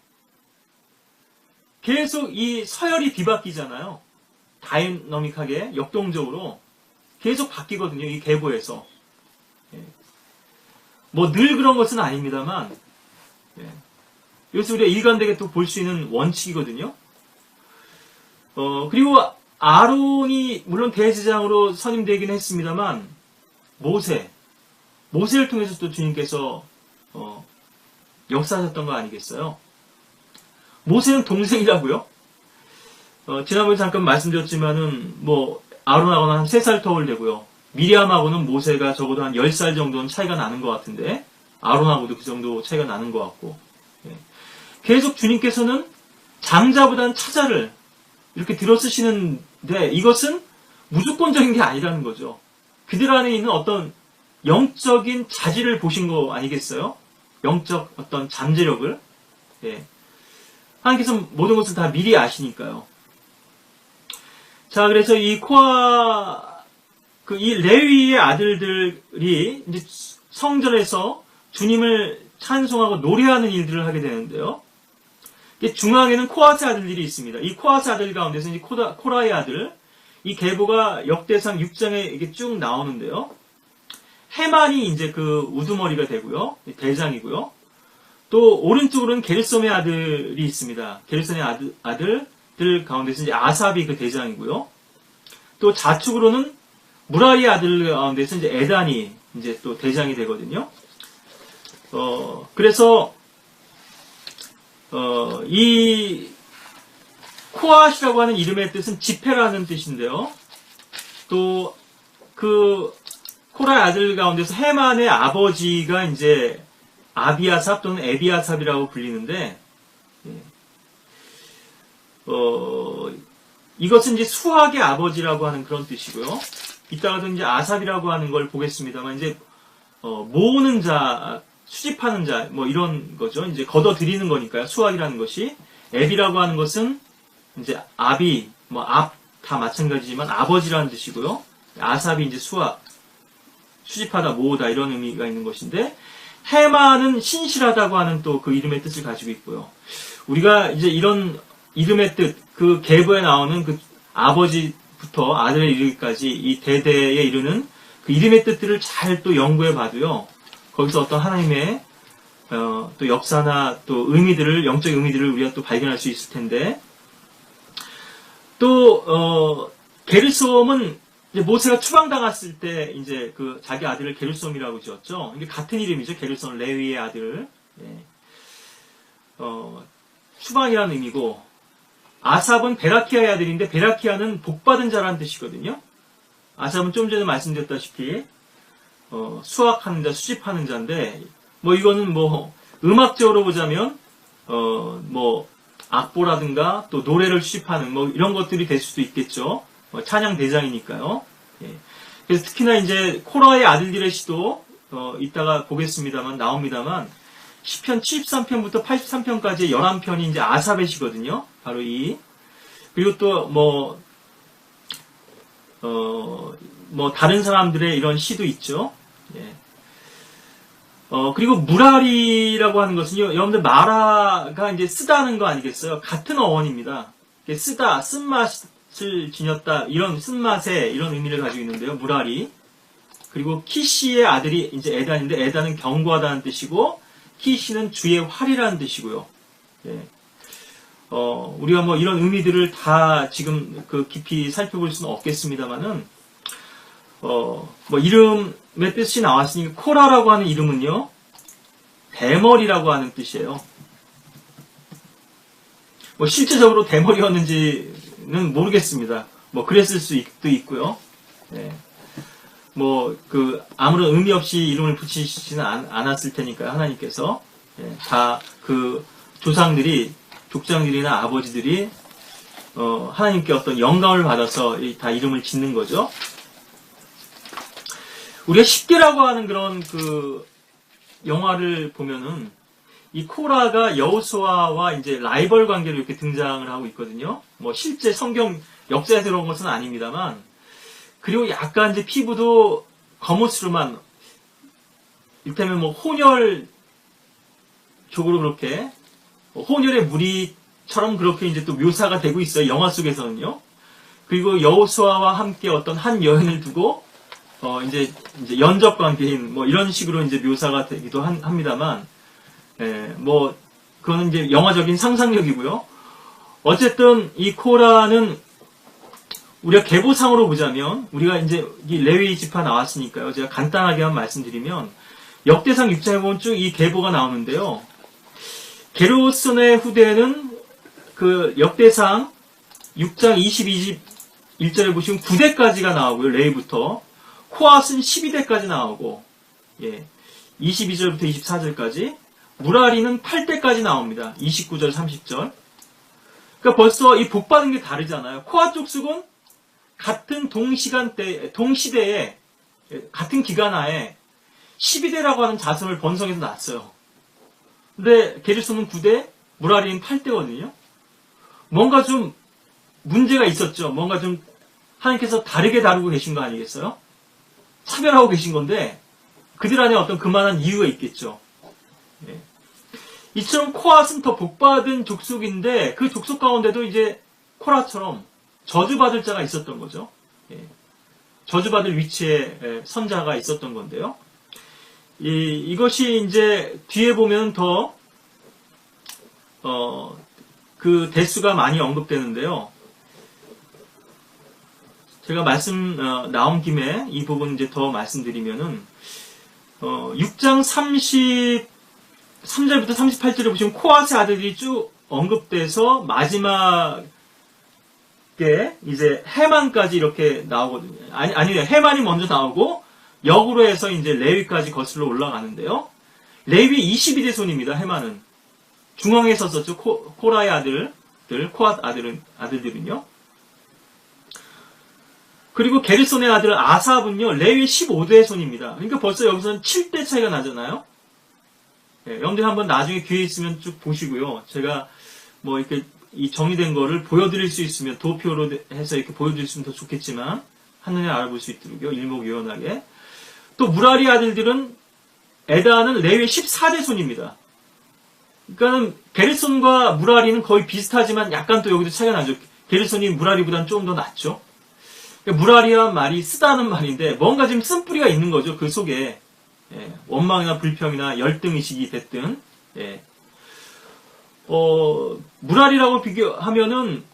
A: 계속 이 서열이 뒤바뀌잖아요. 다이너믹하게, 역동적으로. 계속 바뀌거든요. 이 계보에서. 예. 뭐 늘 그런 것은 아닙니다만, 예. 이것을 우리가 일관되게 또 볼 수 있는 원칙이거든요. 그리고 아론이 물론 대제사장으로 선임되긴 했습니다만 모세를 통해서 또 주님께서 역사하셨던 거 아니겠어요? 모세는 동생이라고요? 지난번에 잠깐 말씀드렸지만은 뭐 아론하고는 한 3살 터울 되고요. 미리암하고는 모세가 적어도 한 10살 정도는 차이가 나는 것 같은데 아론하고도 그 정도 차이가 나는 것 같고, 예. 계속 주님께서는 장자보다는 차자를 이렇게 들어쓰시는데 이것은 무조건적인 게 아니라는 거죠. 그들 안에 있는 어떤 영적인 자질을 보신 거 아니겠어요? 영적 어떤 잠재력을. 예. 하나님께서 모든 것을 다 미리 아시니까요. 자, 그래서 이 레위의 아들들이 이제 성전에서 주님을 찬송하고 노래하는 일들을 하게 되는데요. 중앙에는 코앗의 아들들이 있습니다. 이 코앗의 아들 가운데서 이제 코라의 아들, 이 계보가 역대상 6장에 이게 쭉 나오는데요. 헤만이 이제 그 우두머리가 되고요. 대장이고요. 또 오른쪽으로는 게르솜의 아들이 있습니다. 게르솜의 아들들 가운데서 이제 아삽이 그 대장이고요. 또 좌측으로는 무라리의 아들 가운데서 이제 에단이 이제 또 대장이 되거든요. 그래서 이 코앗이라고 하는 이름의 뜻은 지폐라는 뜻인데요. 또 그 코라의 아들 가운데서 헤만의 아버지가 이제 아비아삽 또는 에비아삽이라고 불리는데, 이것은 이제 수학의 아버지라고 하는 그런 뜻이고요. 이따가도 이제 아삽이라고 하는 걸 보겠습니다만, 이제 모으는 자, 수집하는 자, 뭐 이런 거죠. 이제 걷어들이는 거니까요. 수학이라는 것이. 에비라고 하는 것은 이제 아비, 뭐 다 마찬가지지만 아버지라는 뜻이고요. 아삽이 이제 수학, 수집하다, 모으다 이런 의미가 있는 것인데, 헤마는 신실하다고 하는 또 그 이름의 뜻을 가지고 있고요. 우리가 이제 이런 이름의 뜻, 그 계보에 나오는 그 아버지부터 아들에 이르기까지 이 대대에 이르는 그 이름의 뜻들을 잘 또 연구해 봐도요. 거기서 어떤 하나님의 또 역사나 또 의미들을, 영적 의미들을 우리가 또 발견할 수 있을 텐데, 또 게르솜은 이제 모세가 추방당했을 때 이제 그 자기 아들을 게르솜이라고 지었죠. 이게 같은 이름이죠. 게르솜, 레위의 아들. 예. 추방이라는 의미고, 아삽은 베라키아의 아들인데 베라키아는 복받은 자라는 뜻이거든요. 아삽은 좀 전에 말씀드렸다시피 수학하는 자, 수집하는 자인데, 뭐 이거는 뭐 음악적으로 보자면 뭐 악보라든가 또 노래를 수집하는 뭐 이런 것들이 될 수도 있겠죠. 찬양 대장이니까요. 예. 그래서 특히나 이제 코라의 아들들의 시도 이따가 보겠습니다만 나옵니다만 시편 73편부터 83편까지 11편이 이제 아삽의 시거든요. 바로 그리고 또 뭐 다른 사람들의 이런 시도 있죠. 예. 그리고 무라리라고 하는 것은요, 여러분들 마라가 이제 쓰다는 거 아니겠어요? 같은 어원입니다. 쓰다, 쓴맛을 지녔다, 이런 쓴맛의 이런 의미를 가지고 있는데요, 무라리. 그리고 키시의 아들이 이제 에단인데, 에단은 견고하다는 뜻이고, 키시는 주의 활이라는 뜻이고요. 예. 우리가 뭐 이런 의미들을 다 지금 깊이 살펴볼 수는 없겠습니다만은, 뭐 이름의 뜻이 나왔으니까 코라라고 하는 이름은요, 대머리라고 하는 뜻이에요. 뭐 실제적으로 대머리였는지는 모르겠습니다. 뭐 그랬을 수도 있고요. 예. 아무런 의미 없이 이름을 붙이시지는 않았을 테니까요, 하나님께서. 예, 다 그 조상들이, 족장들이나 아버지들이, 하나님께 어떤 영감을 받아서 다 이름을 짓는 거죠. 우리가 10계라고 하는 그런 영화를 보면은, 이 코라가 여호수아와 이제 라이벌 관계로 이렇게 등장을 하고 있거든요. 실제 성경 역사에 들어온 것은 아닙니다만, 그리고 약간 이제 피부도 거무스름한, 이를테면 혼혈 쪽으로 그렇게, 혼혈의 무리처럼 그렇게 이제 또 묘사가 되고 있어요. 영화 속에서는요. 그리고 여호수아와 함께 어떤 한 여인을 두고, 이제 연적 관계인, 이런 식으로 이제 묘사가 되기도 합니다만, 그거는 이제 영화적인 상상력이고요. 어쨌든 이 코라는 우리가 계보상으로 보자면, 우리가 이제 이 레위 지파 나왔으니까요. 제가 간단하게만 말씀드리면, 역대상 6장에 보면 쭉 이 계보가 나오는데요. 게르손의 후대는 역대상 6장 22절 보시면 9대까지가 나오고요. 레위부터. 코앗은 12대까지 나오고, 22절부터 24절까지. 무라리는 8대까지 나옵니다. 29절, 30절. 그러니까 벌써 이 복받은 게 다르잖아요. 코앗 족속은 같은 동시대에, 같은 기간하에 12대라고 하는 자손을 번성해서 낳았어요. 근데 게르손은 9대, 무라리는 8대거든요. 뭔가 좀 문제가 있었죠. 뭔가 좀 하나님께서 다르게 다루고 계신 거 아니겠어요? 차별하고 계신 건데, 그들 안에 어떤 그만한 이유가 있겠죠. 이처럼 코앗은 더 복받은 족속인데 그 족속 가운데도 이제 코라처럼 저주받을 자가 있었던 거죠. 저주받을 위치에 선자가 있었던 건데요. 이것이 이제 뒤에 보면 더 그 대수가 많이 언급되는데요. 제가 나온 김에 이 부분 이제 더 말씀드리면은 6장 33절부터 38절에 보시면 코앗의 아들이 쭉 언급돼서 마지막에 이제 해만까지 이렇게 나오거든요. 아니요. 해만이 먼저 나오고 역으로 해서 이제 레위까지 거슬러 올라가는데요. 레위 22대 손입니다. 해만은. 중앙에 섰었죠. 코라의 아들들, 코앗 아들들은요. 그리고 게르손의 아들 아삽은요. 레위 15대 손입니다. 그러니까 벌써 여기서는 7대 차이가 나잖아요. 여러분들 한번 나중에 기회 있으면 쭉 보시고요. 제가 이렇게 이 정리된 거를 보여드릴 수 있으면 도표로 해서 이렇게 보여드릴 수 있으면 더 좋겠지만 한눈에 알아볼 수 있도록요. 일목요연하게. 또 무라리 아들들은 에다는 레위 14대 손입니다. 그러니까는 게르손과 무라리는 거의 비슷하지만 약간 또 여기도 차이가 나죠. 게르손이 무라리보다는 조금 더 낫죠. 그러니까 무라리란 말이 쓰다는 말인데 뭔가 지금 쓴뿌리가 있는 거죠. 그 속에. 원망이나 불평이나 열등의식이 됐든, 무라리라고 비교하면은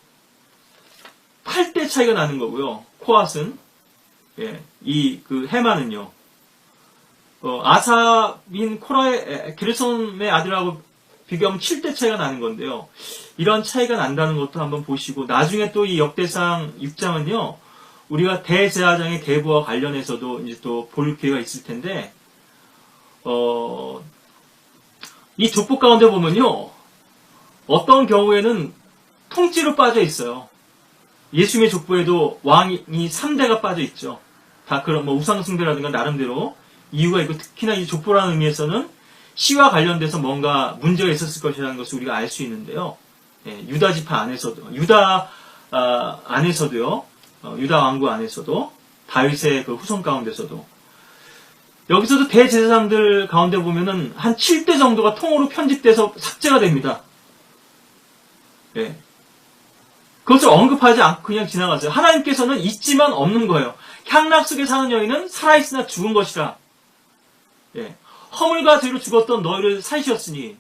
A: 8대 차이가 나는 거고요. 코앗은, 해마는요. 아삽인 게르손의 아들하고 비교하면 7대 차이가 나는 건데요. 이런 차이가 난다는 것도 한번 보시고, 나중에 또 이 역대상 6장은요, 우리가 대제사장의 계보와 관련해서도 이제 또 볼 기회가 있을 텐데, 이 족보 가운데 보면요, 어떤 경우에는 통째로 빠져 있어요. 예수님의 족보에도 왕이 3대가 빠져 있죠. 다 그런 우상숭배라든가 나름대로 이유가 있고, 특히나 이 족보라는 의미에서는 시와 관련돼서 뭔가 문제가 있었을 것이라는 것을 우리가 알 수 있는데요. 유다 지파 안에서도, 유다 안에서도요, 유다 왕국 안에서도, 다윗의 그 후손 가운데서도, 여기서도 대제사장들 가운데 보면은 한 7대 정도가 통으로 편집돼서 삭제가 됩니다. 그것을 언급하지 않고 그냥 지나갔어요. 하나님께서는 있지만 없는 거예요. 향락 속에 사는 여인은 살아있으나 죽은 것이라. 허물과 죄로 죽었던 너희를 살리셨으니.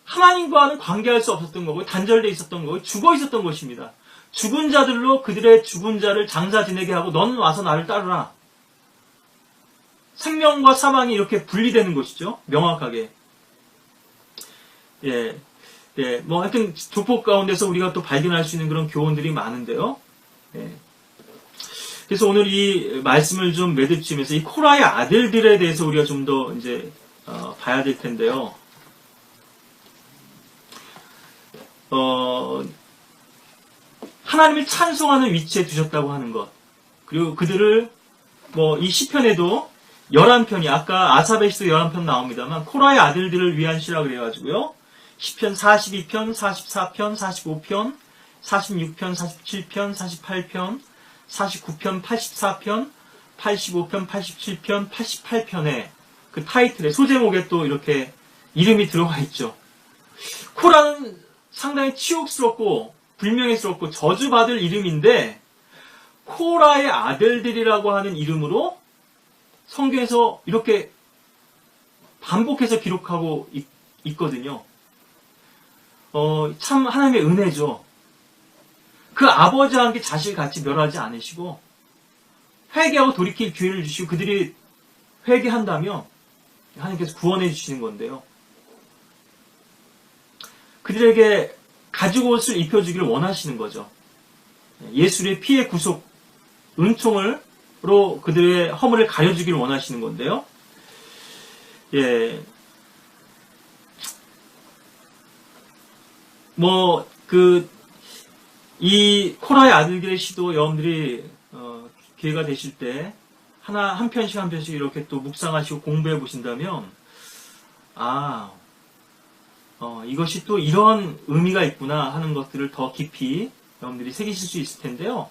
A: 하나님과는 관계할 수 없었던 거고, 단절되어 있었던 거고, 죽어 있었던 것입니다. 죽은 자들로 그들의 죽은 자를 장사 지내게 하고, 너는 와서 나를 따르라. 생명과 사망이 이렇게 분리되는 것이죠. 명확하게. 하여튼, 족보 가운데서 우리가 또 발견할 수 있는 그런 교훈들이 많은데요. 그래서 오늘 이 말씀을 좀 매듭지면서 이 코라의 아들들에 대해서 우리가 좀 더 이제 봐야 될 텐데요. 하나님을 찬송하는 위치에 두셨다고 하는 것. 그리고 그들을 이 시편에도 11편이 아까 아사베 시도 11편 나옵니다만 코라의 아들들을 위한 시라 그래가지고요. 시편 42편, 44편, 45편, 46편, 47편, 48편, 49편, 84편, 85편, 87편, 88편에 그 타이틀에 소제목에 또 이렇게 이름이 들어가 있죠. 코라는 상당히 치욕스럽고 불명예스럽고 저주받을 이름인데 코라의 아들들이라고 하는 이름으로 성경에서 이렇게 반복해서 기록하고 있거든요. 참 하나님의 은혜죠. 그 아버지와 함께 자식을 같이 멸하지 않으시고 회개하고 돌이킬 기회를 주시고 그들이 회개한다면 하나님께서 구원해 주시는 건데요. 그들에게 가죽 옷을 입혀주기를 원하시는 거죠. 예수의 피의 구속, 은총으로 그들의 허물을 가려주기를 원하시는 건데요. 예. 이 코라의 아들들의 시도 여러분들이 기회가 되실 때 한 편씩 한 편씩 이렇게 또 묵상하시고 공부해 보신다면 이것이 또 이런 의미가 있구나 하는 것들을 더 깊이 여러분들이 새기실 수 있을 텐데요.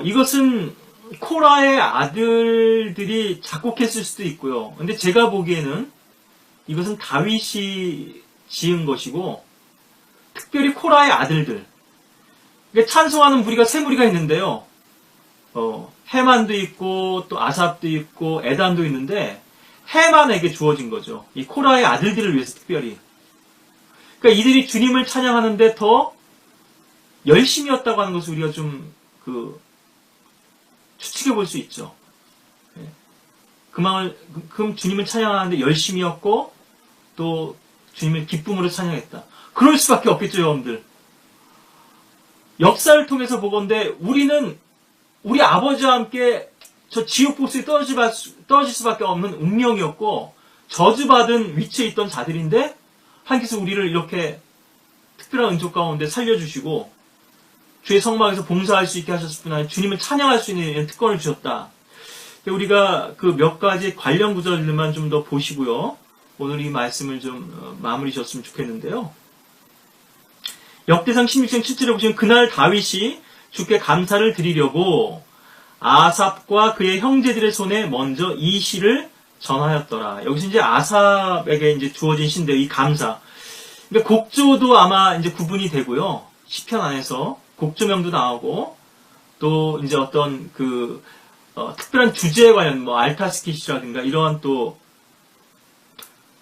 A: 이것은 코라의 아들들이 작곡했을 수도 있고요. 근데 제가 보기에는 이것은 다윗이 지은 것이고 특별히 코라의 아들들. 그러니까 찬송하는 무리가 세 무리가 있는데요. 헤만도 있고 또 아삽도 있고 에단도 있는데 헤만에게 주어진 거죠. 이 코라의 아들들을 위해서 특별히. 그러니까 이들이 주님을 찬양하는데 더 열심이었다고 하는 것을 우리가 좀 추측해 볼 수 있죠. 그만큼 주님을 찬양하는데 열심이었고 또 주님을 기쁨으로 찬양했다. 그럴 수밖에 없겠죠, 여러분들. 역사를 통해서 보건대 우리는 우리 아버지와 함께 저 지옥 복수에 떨어질 수밖에 없는 운명이었고 저주받은 위치에 있던 자들인데 하나님께서 우리를 이렇게 특별한 은총 가운데 살려주시고 주의 성막에서 봉사할 수 있게 하셨을 뿐 아니라 주님을 찬양할 수 있는 특권을 주셨다. 우리가 그 몇 가지 관련 구절들만 좀 더 보시고요. 오늘 이 말씀을 좀 마무리 지었으면 좋겠는데요. 역대상 16장 7절에 보시면 그날 다윗이 주께 감사를 드리려고 아삽과 그의 형제들의 손에 먼저 이 시를 전하였더라. 여기서 이제 아삽에게 이제 주어진 시인데 이 감사. 그러니까 곡조도 아마 이제 구분이 되고요. 시편 안에서 곡조명도 나오고 또 이제 어떤 특별한 주제에 관련 알타스킷이라든가 이러한 또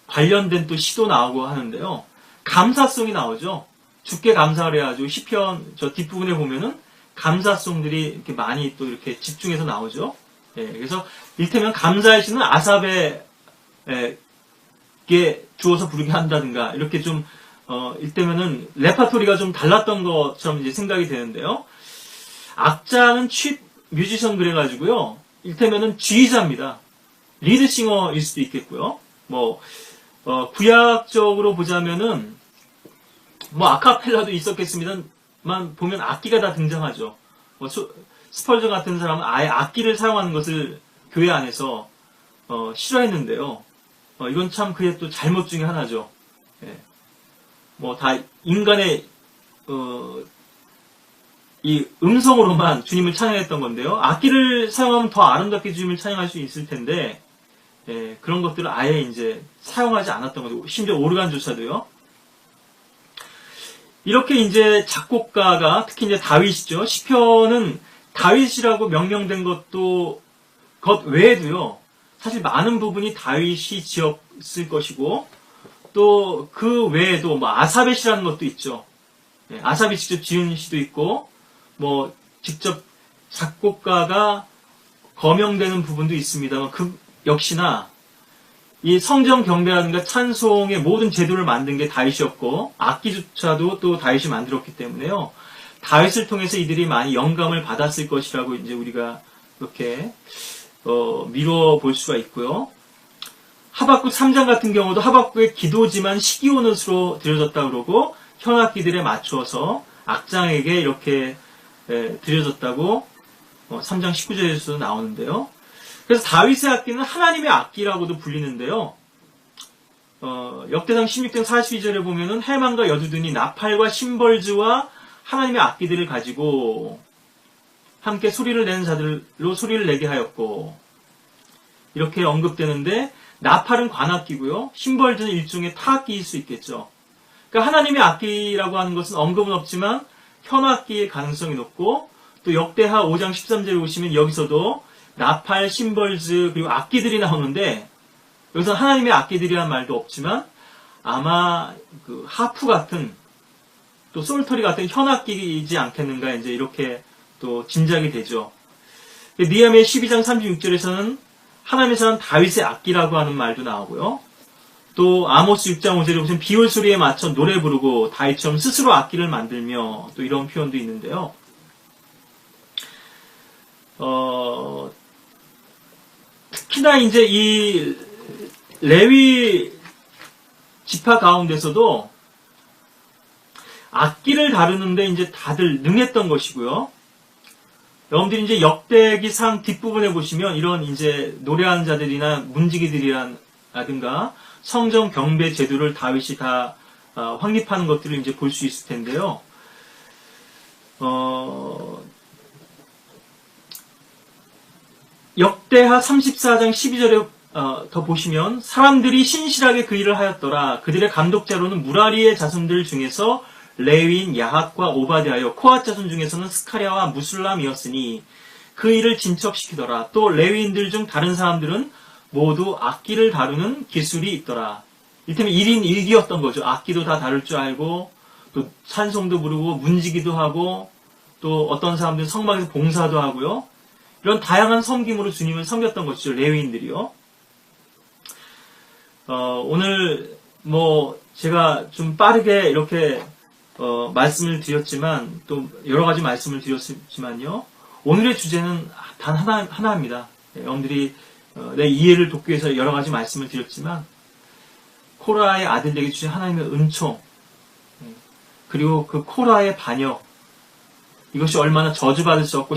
A: 관련된 또 시도 나오고 하는데요. 감사송이 나오죠. 주께 감사를 해가지고 시편 저 뒷부분에 보면은 감사송들이 이렇게 많이 또 이렇게 집중해서 나오죠. 예, 그래서 이를테면 감사의 시는 아삽에게 주어서 부르게 한다든가 이렇게 좀 이를테면은 레파토리가 좀 달랐던 것처럼 이제 생각이 되는데요. 악자는 취 뮤지션 그래가지고요. 이를테면은 지휘자입니다. 리드싱어일 수도 있겠고요. 구약적으로 보자면은 아카펠라도 있었겠습니다만 보면 악기가 다 등장하죠. 스펄전 같은 사람은 아예 악기를 사용하는 것을 교회 안에서 싫어했는데요. 이건 참 그의 또 잘못 중에 하나죠. 예. 다 인간의 이 음성으로만 주님을 찬양했던 건데요. 악기를 사용하면 더 아름답게 주님을 찬양할 수 있을 텐데 그런 것들을 아예 이제 사용하지 않았던 거죠. 심지어 오르간조차도요. 이렇게 이제 작곡가가 특히 이제 다윗이죠. 시편은 다윗이라고 명명된 것 외에도요. 사실 많은 부분이 다윗이 지었을 것이고 또 그 외에도 아삽의 시라는 것도 있죠. 아삽이 직접 지은 시도 있고 직접 작곡가가 거명되는 부분도 있습니다만 역시나 이 성정 경배라든가 찬송의 모든 제도를 만든 게 다윗이었고 악기조차도 또 다윗이 만들었기 때문에요. 다윗을 통해서 이들이 많이 영감을 받았을 것이라고 이제 우리가 이렇게 미루어 볼 수가 있고요. 하박국 3장 같은 경우도 하박국의 기도지만 시기온옷으로 드려졌다 그러고 현악기들에 맞추어서 악장에게 이렇게 드려졌다고 3장 19절에서 나오는데요. 그래서 다윗의 악기는 하나님의 악기라고도 불리는데요. 역대상 16장 42절에 보면은 해만과 여두둔이 나팔과 심벌즈와 하나님의 악기들을 가지고 함께 소리를 내는 자들로 소리를 내게 하였고, 이렇게 언급되는데 나팔은 관악기고요. 심벌즈는 일종의 타악기일 수 있겠죠. 그러니까 하나님의 악기라고 하는 것은 언급은 없지만 현악기의 가능성이 높고, 또 역대하 5장 13절에 보시면 여기서도 나팔, 심벌즈 그리고 악기들이 나오는데, 여기서 하나님의 악기들이라는 말도 없지만 아마 그 하프 같은 또 솔터리 같은 현악기이지 않겠는가, 이제 이렇게 또 짐작이 되죠. 느헤미야 12장 36절에서는 하나님에서는 다윗의 악기라고 하는 말도 나오고요. 또 아모스 6장 5절에 보시면 비올 소리에 맞춰 노래 부르고 다윗처럼 스스로 악기를 만들며, 또 이런 표현도 있는데요. 특히나 이제 이 레위 지파 가운데서도 악기를 다루는데 이제 다들 능했던 것이고요. 여러분들이 이제 역대기상 뒷부분에 보시면 이런 이제 노래하는 자들이나 문지기들이라든가 성전 경배 제도를 다윗이 다 확립하는 것들을 이제 볼 수 있을 텐데요. 역대하 34장 12절에 더 보시면 사람들이 신실하게 그 일을 하였더라. 그들의 감독자로는 무라리의 자손들 중에서 레위인 야핫과 오바댜여, 코앗 자손 중에서는 스카랴와 무술람이었으니 그 일을 진척시키더라. 또 레위인들 중 다른 사람들은 모두 악기를 다루는 기술이 있더라. 이를테면 1인 1기였던 거죠. 악기도 다 다룰 줄 알고, 또 찬송도 부르고 문지기도 하고, 또 어떤 사람들은 성막에서 봉사도 하고요. 이런 다양한 섬김으로 주님을 섬겼던 것이죠. 레위인들이요. 오늘 제가 좀 빠르게 이렇게 말씀을 드렸지만, 또 여러 가지 말씀을 드렸지만요. 오늘의 주제는 단 하나입니다. 여러분들이 내 이해를 돕기 위해서 여러 가지 말씀을 드렸지만, 코라의 아들에게 주신 하나님의 은총, 그리고 그 코라의 반역, 이것이 얼마나 저주받을 수 없고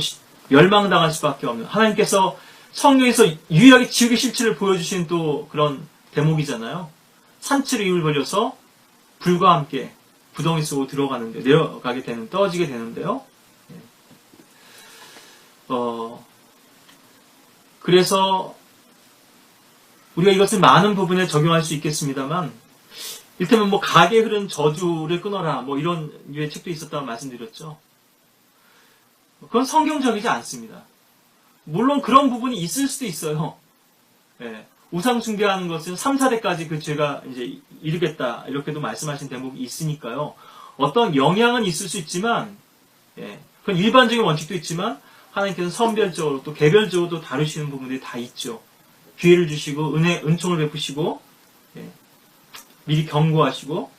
A: 멸망당할 수밖에 없는, 하나님께서 성경에서 유일하게 지옥의 실체를 보여주신 또 그런 대목이잖아요. 산채로 입을 벌려서 불과 함께 구덩이 속으로 들어가는데, 내려가게 되는, 떨어지게 되는데요. 그래서 우리가 이것을 많은 부분에 적용할 수 있겠습니다만, 이를테면 가게 흐른 저주를 끊어라, 이런 류의 책도 있었다고 말씀드렸죠. 그건 성경적이지 않습니다. 물론 그런 부분이 있을 수도 있어요. 우상 숭배하는 것은 3, 4대까지 그 죄가 이제 이르겠다, 이렇게도 말씀하신 대목이 있으니까요. 어떤 영향은 있을 수 있지만, 그건 일반적인 원칙도 있지만, 하나님께서는 선별적으로 또 개별적으로 또 다루시는 부분들이 다 있죠. 기회를 주시고, 은총을 베푸시고, 미리 경고하시고,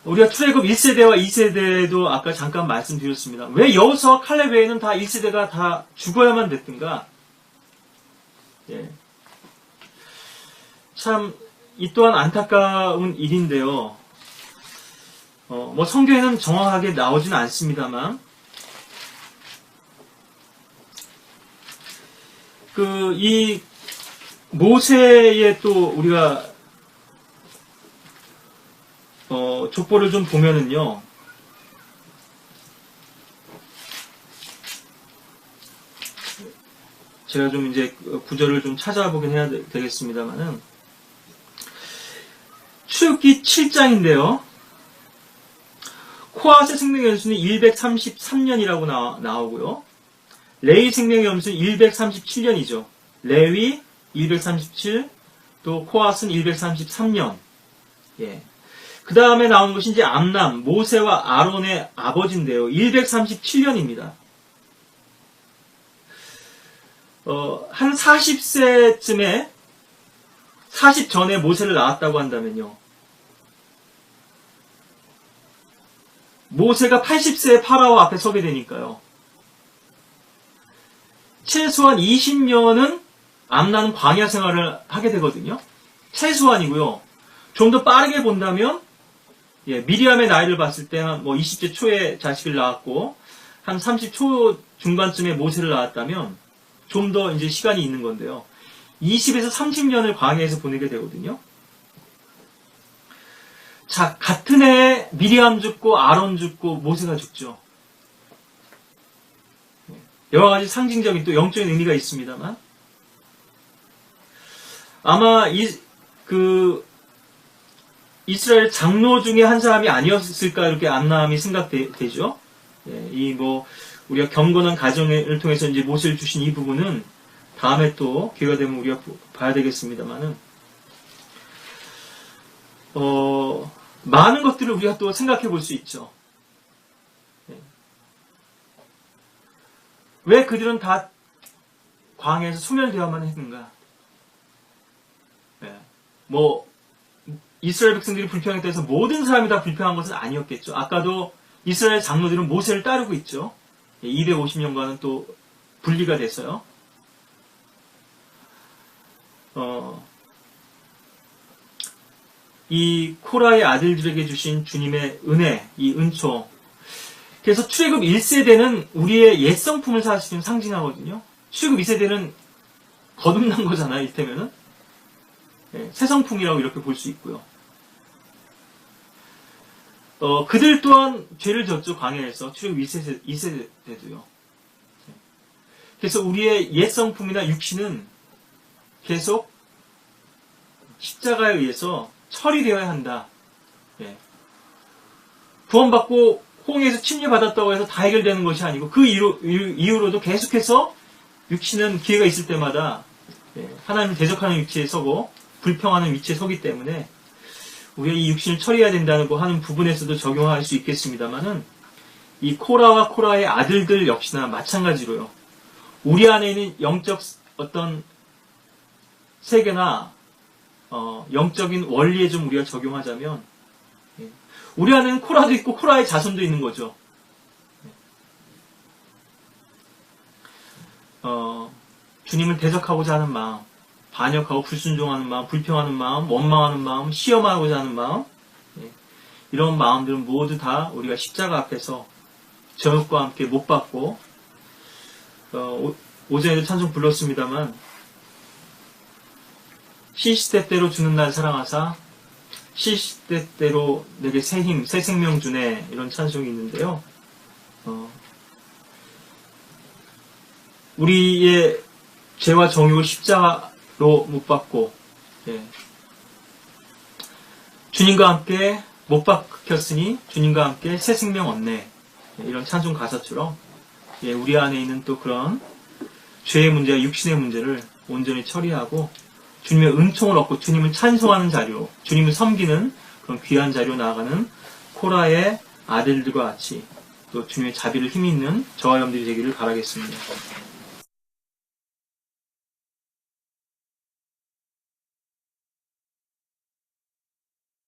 A: 우리가 출애굽 1세대와 2세대도 아까 잠깐 말씀드렸습니다. 왜 여호수아와 칼렙 외에는 다 1세대가 다 죽어야만 됐던가? 참, 이 또한 안타까운 일인데요. 성경에는 정확하게 나오지는 않습니다만, 이 모세의 또 우리가 족보를 좀 보면은요, 제가 좀 이제 구절을 좀 찾아보긴 해야 되겠습니다만은, 출애굽기 7장인데요, 코앗의 생명의 연수는 133년이라고 나오고요, 레위 생명의 연수는 137년이죠. 레위 237, 또 코앗은 233년. 그 다음에 나오는 것이 이제 암람, 모세와 아론의 아버지인데요. 237년입니다. 한 40세쯤에, 40 전에 모세를 낳았다고 한다면요. 모세가 80세의 파라오 앞에 서게 되니까요. 최소한 20년은 암나는 광야 생활을 하게 되거든요. 최소한이고요. 좀 더 빠르게 본다면 미리암의 나이를 봤을 때 한 20세 초에 자식을 낳았고 한 30초 중반쯤에 모세를 낳았다면 좀 더 이제 시간이 있는 건데요. 20에서 30년을 광야에서 보내게 되거든요. 자, 같은 해에 미리암 죽고 아론 죽고 모세가 죽죠. 여러 가지 상징적인 또 영적인 의미가 있습니다만 아마 이스라엘 장로 중에 한 사람이 아니었을까 이렇게 암나함이 생각되죠. 우리가 경건한 가정을 통해서 이제 모세를 주신 이 부분은 다음에 또 기회가 되면 우리가 봐야 되겠습니다만은 많은 것들을 우리가 또 생각해 볼 수 있죠. 왜 그들은 다 광야에서 소멸되어야만 했는가? 이스라엘 백성들이 불평했다 해서 모든 사람이 다 불평한 것은 아니었겠죠. 아까도 이스라엘 장로들은 모세를 따르고 있죠. 250년간은 또 분리가 됐어요. 이 코라의 아들들에게 주신 주님의 은혜, 이 은총. 그래서 출애굽 1세대는 우리의 옛 성품을 사실은 상징하거든요. 출애굽 2세대는 거듭난 거잖아요, 이때면은. 새 성품이라고 이렇게 볼 수 있고요. 그들 또한 죄를 졌죠, 광야에서. 출애굽 2세대도요. 그래서 우리의 옛 성품이나 육신은 계속 십자가에 의해서 처리되어야 한다. 구원받고 홍해에서 침례받았다고 해서 다 해결되는 것이 아니고 그 이후로도 계속해서 육신은 기회가 있을 때마다 하나님을 대적하는 위치에 서고 불평하는 위치에 서기 때문에 우리가 이 육신을 처리해야 된다는 거 하는 부분에서도 적용할 수 있겠습니다만은 이 코라와 코라의 아들들 역시나 마찬가지로요. 우리 안에 있는 영적 어떤 세계나 영적인 원리에 좀 우리가 적용하자면 우리 안에는 코라도 있고 코라의 자손도 있는 거죠. 주님을 대적하고자 하는 마음, 반역하고 불순종하는 마음, 불평하는 마음, 원망하는 마음, 시험하고자 하는 마음, 이런 마음들은 모두 다 우리가 십자가 앞에서 저녁과 함께 못 받고 오전에도 찬송 불렀습니다만 시시때때로 주는 날 사랑하사 시시때때로 내게 새 힘, 새 생명 주네, 이런 찬송이 있는데요. 우리의 죄와 정욕을 십자가로 못 박고 주님과 함께 못 박혔으니 주님과 함께 새 생명 얻네, 이런 찬송 가사처럼 우리 안에 있는 또 그런 죄의 문제와 육신의 문제를 온전히 처리하고 주님의 은총을 얻고 주님을 찬송하는 자료, 주님을 섬기는 그런 귀한 자료 나아가는 코라의 아들들과 같이 또 주님의 자비를 힘있는 저와 여러분들이 되기를 바라겠습니다.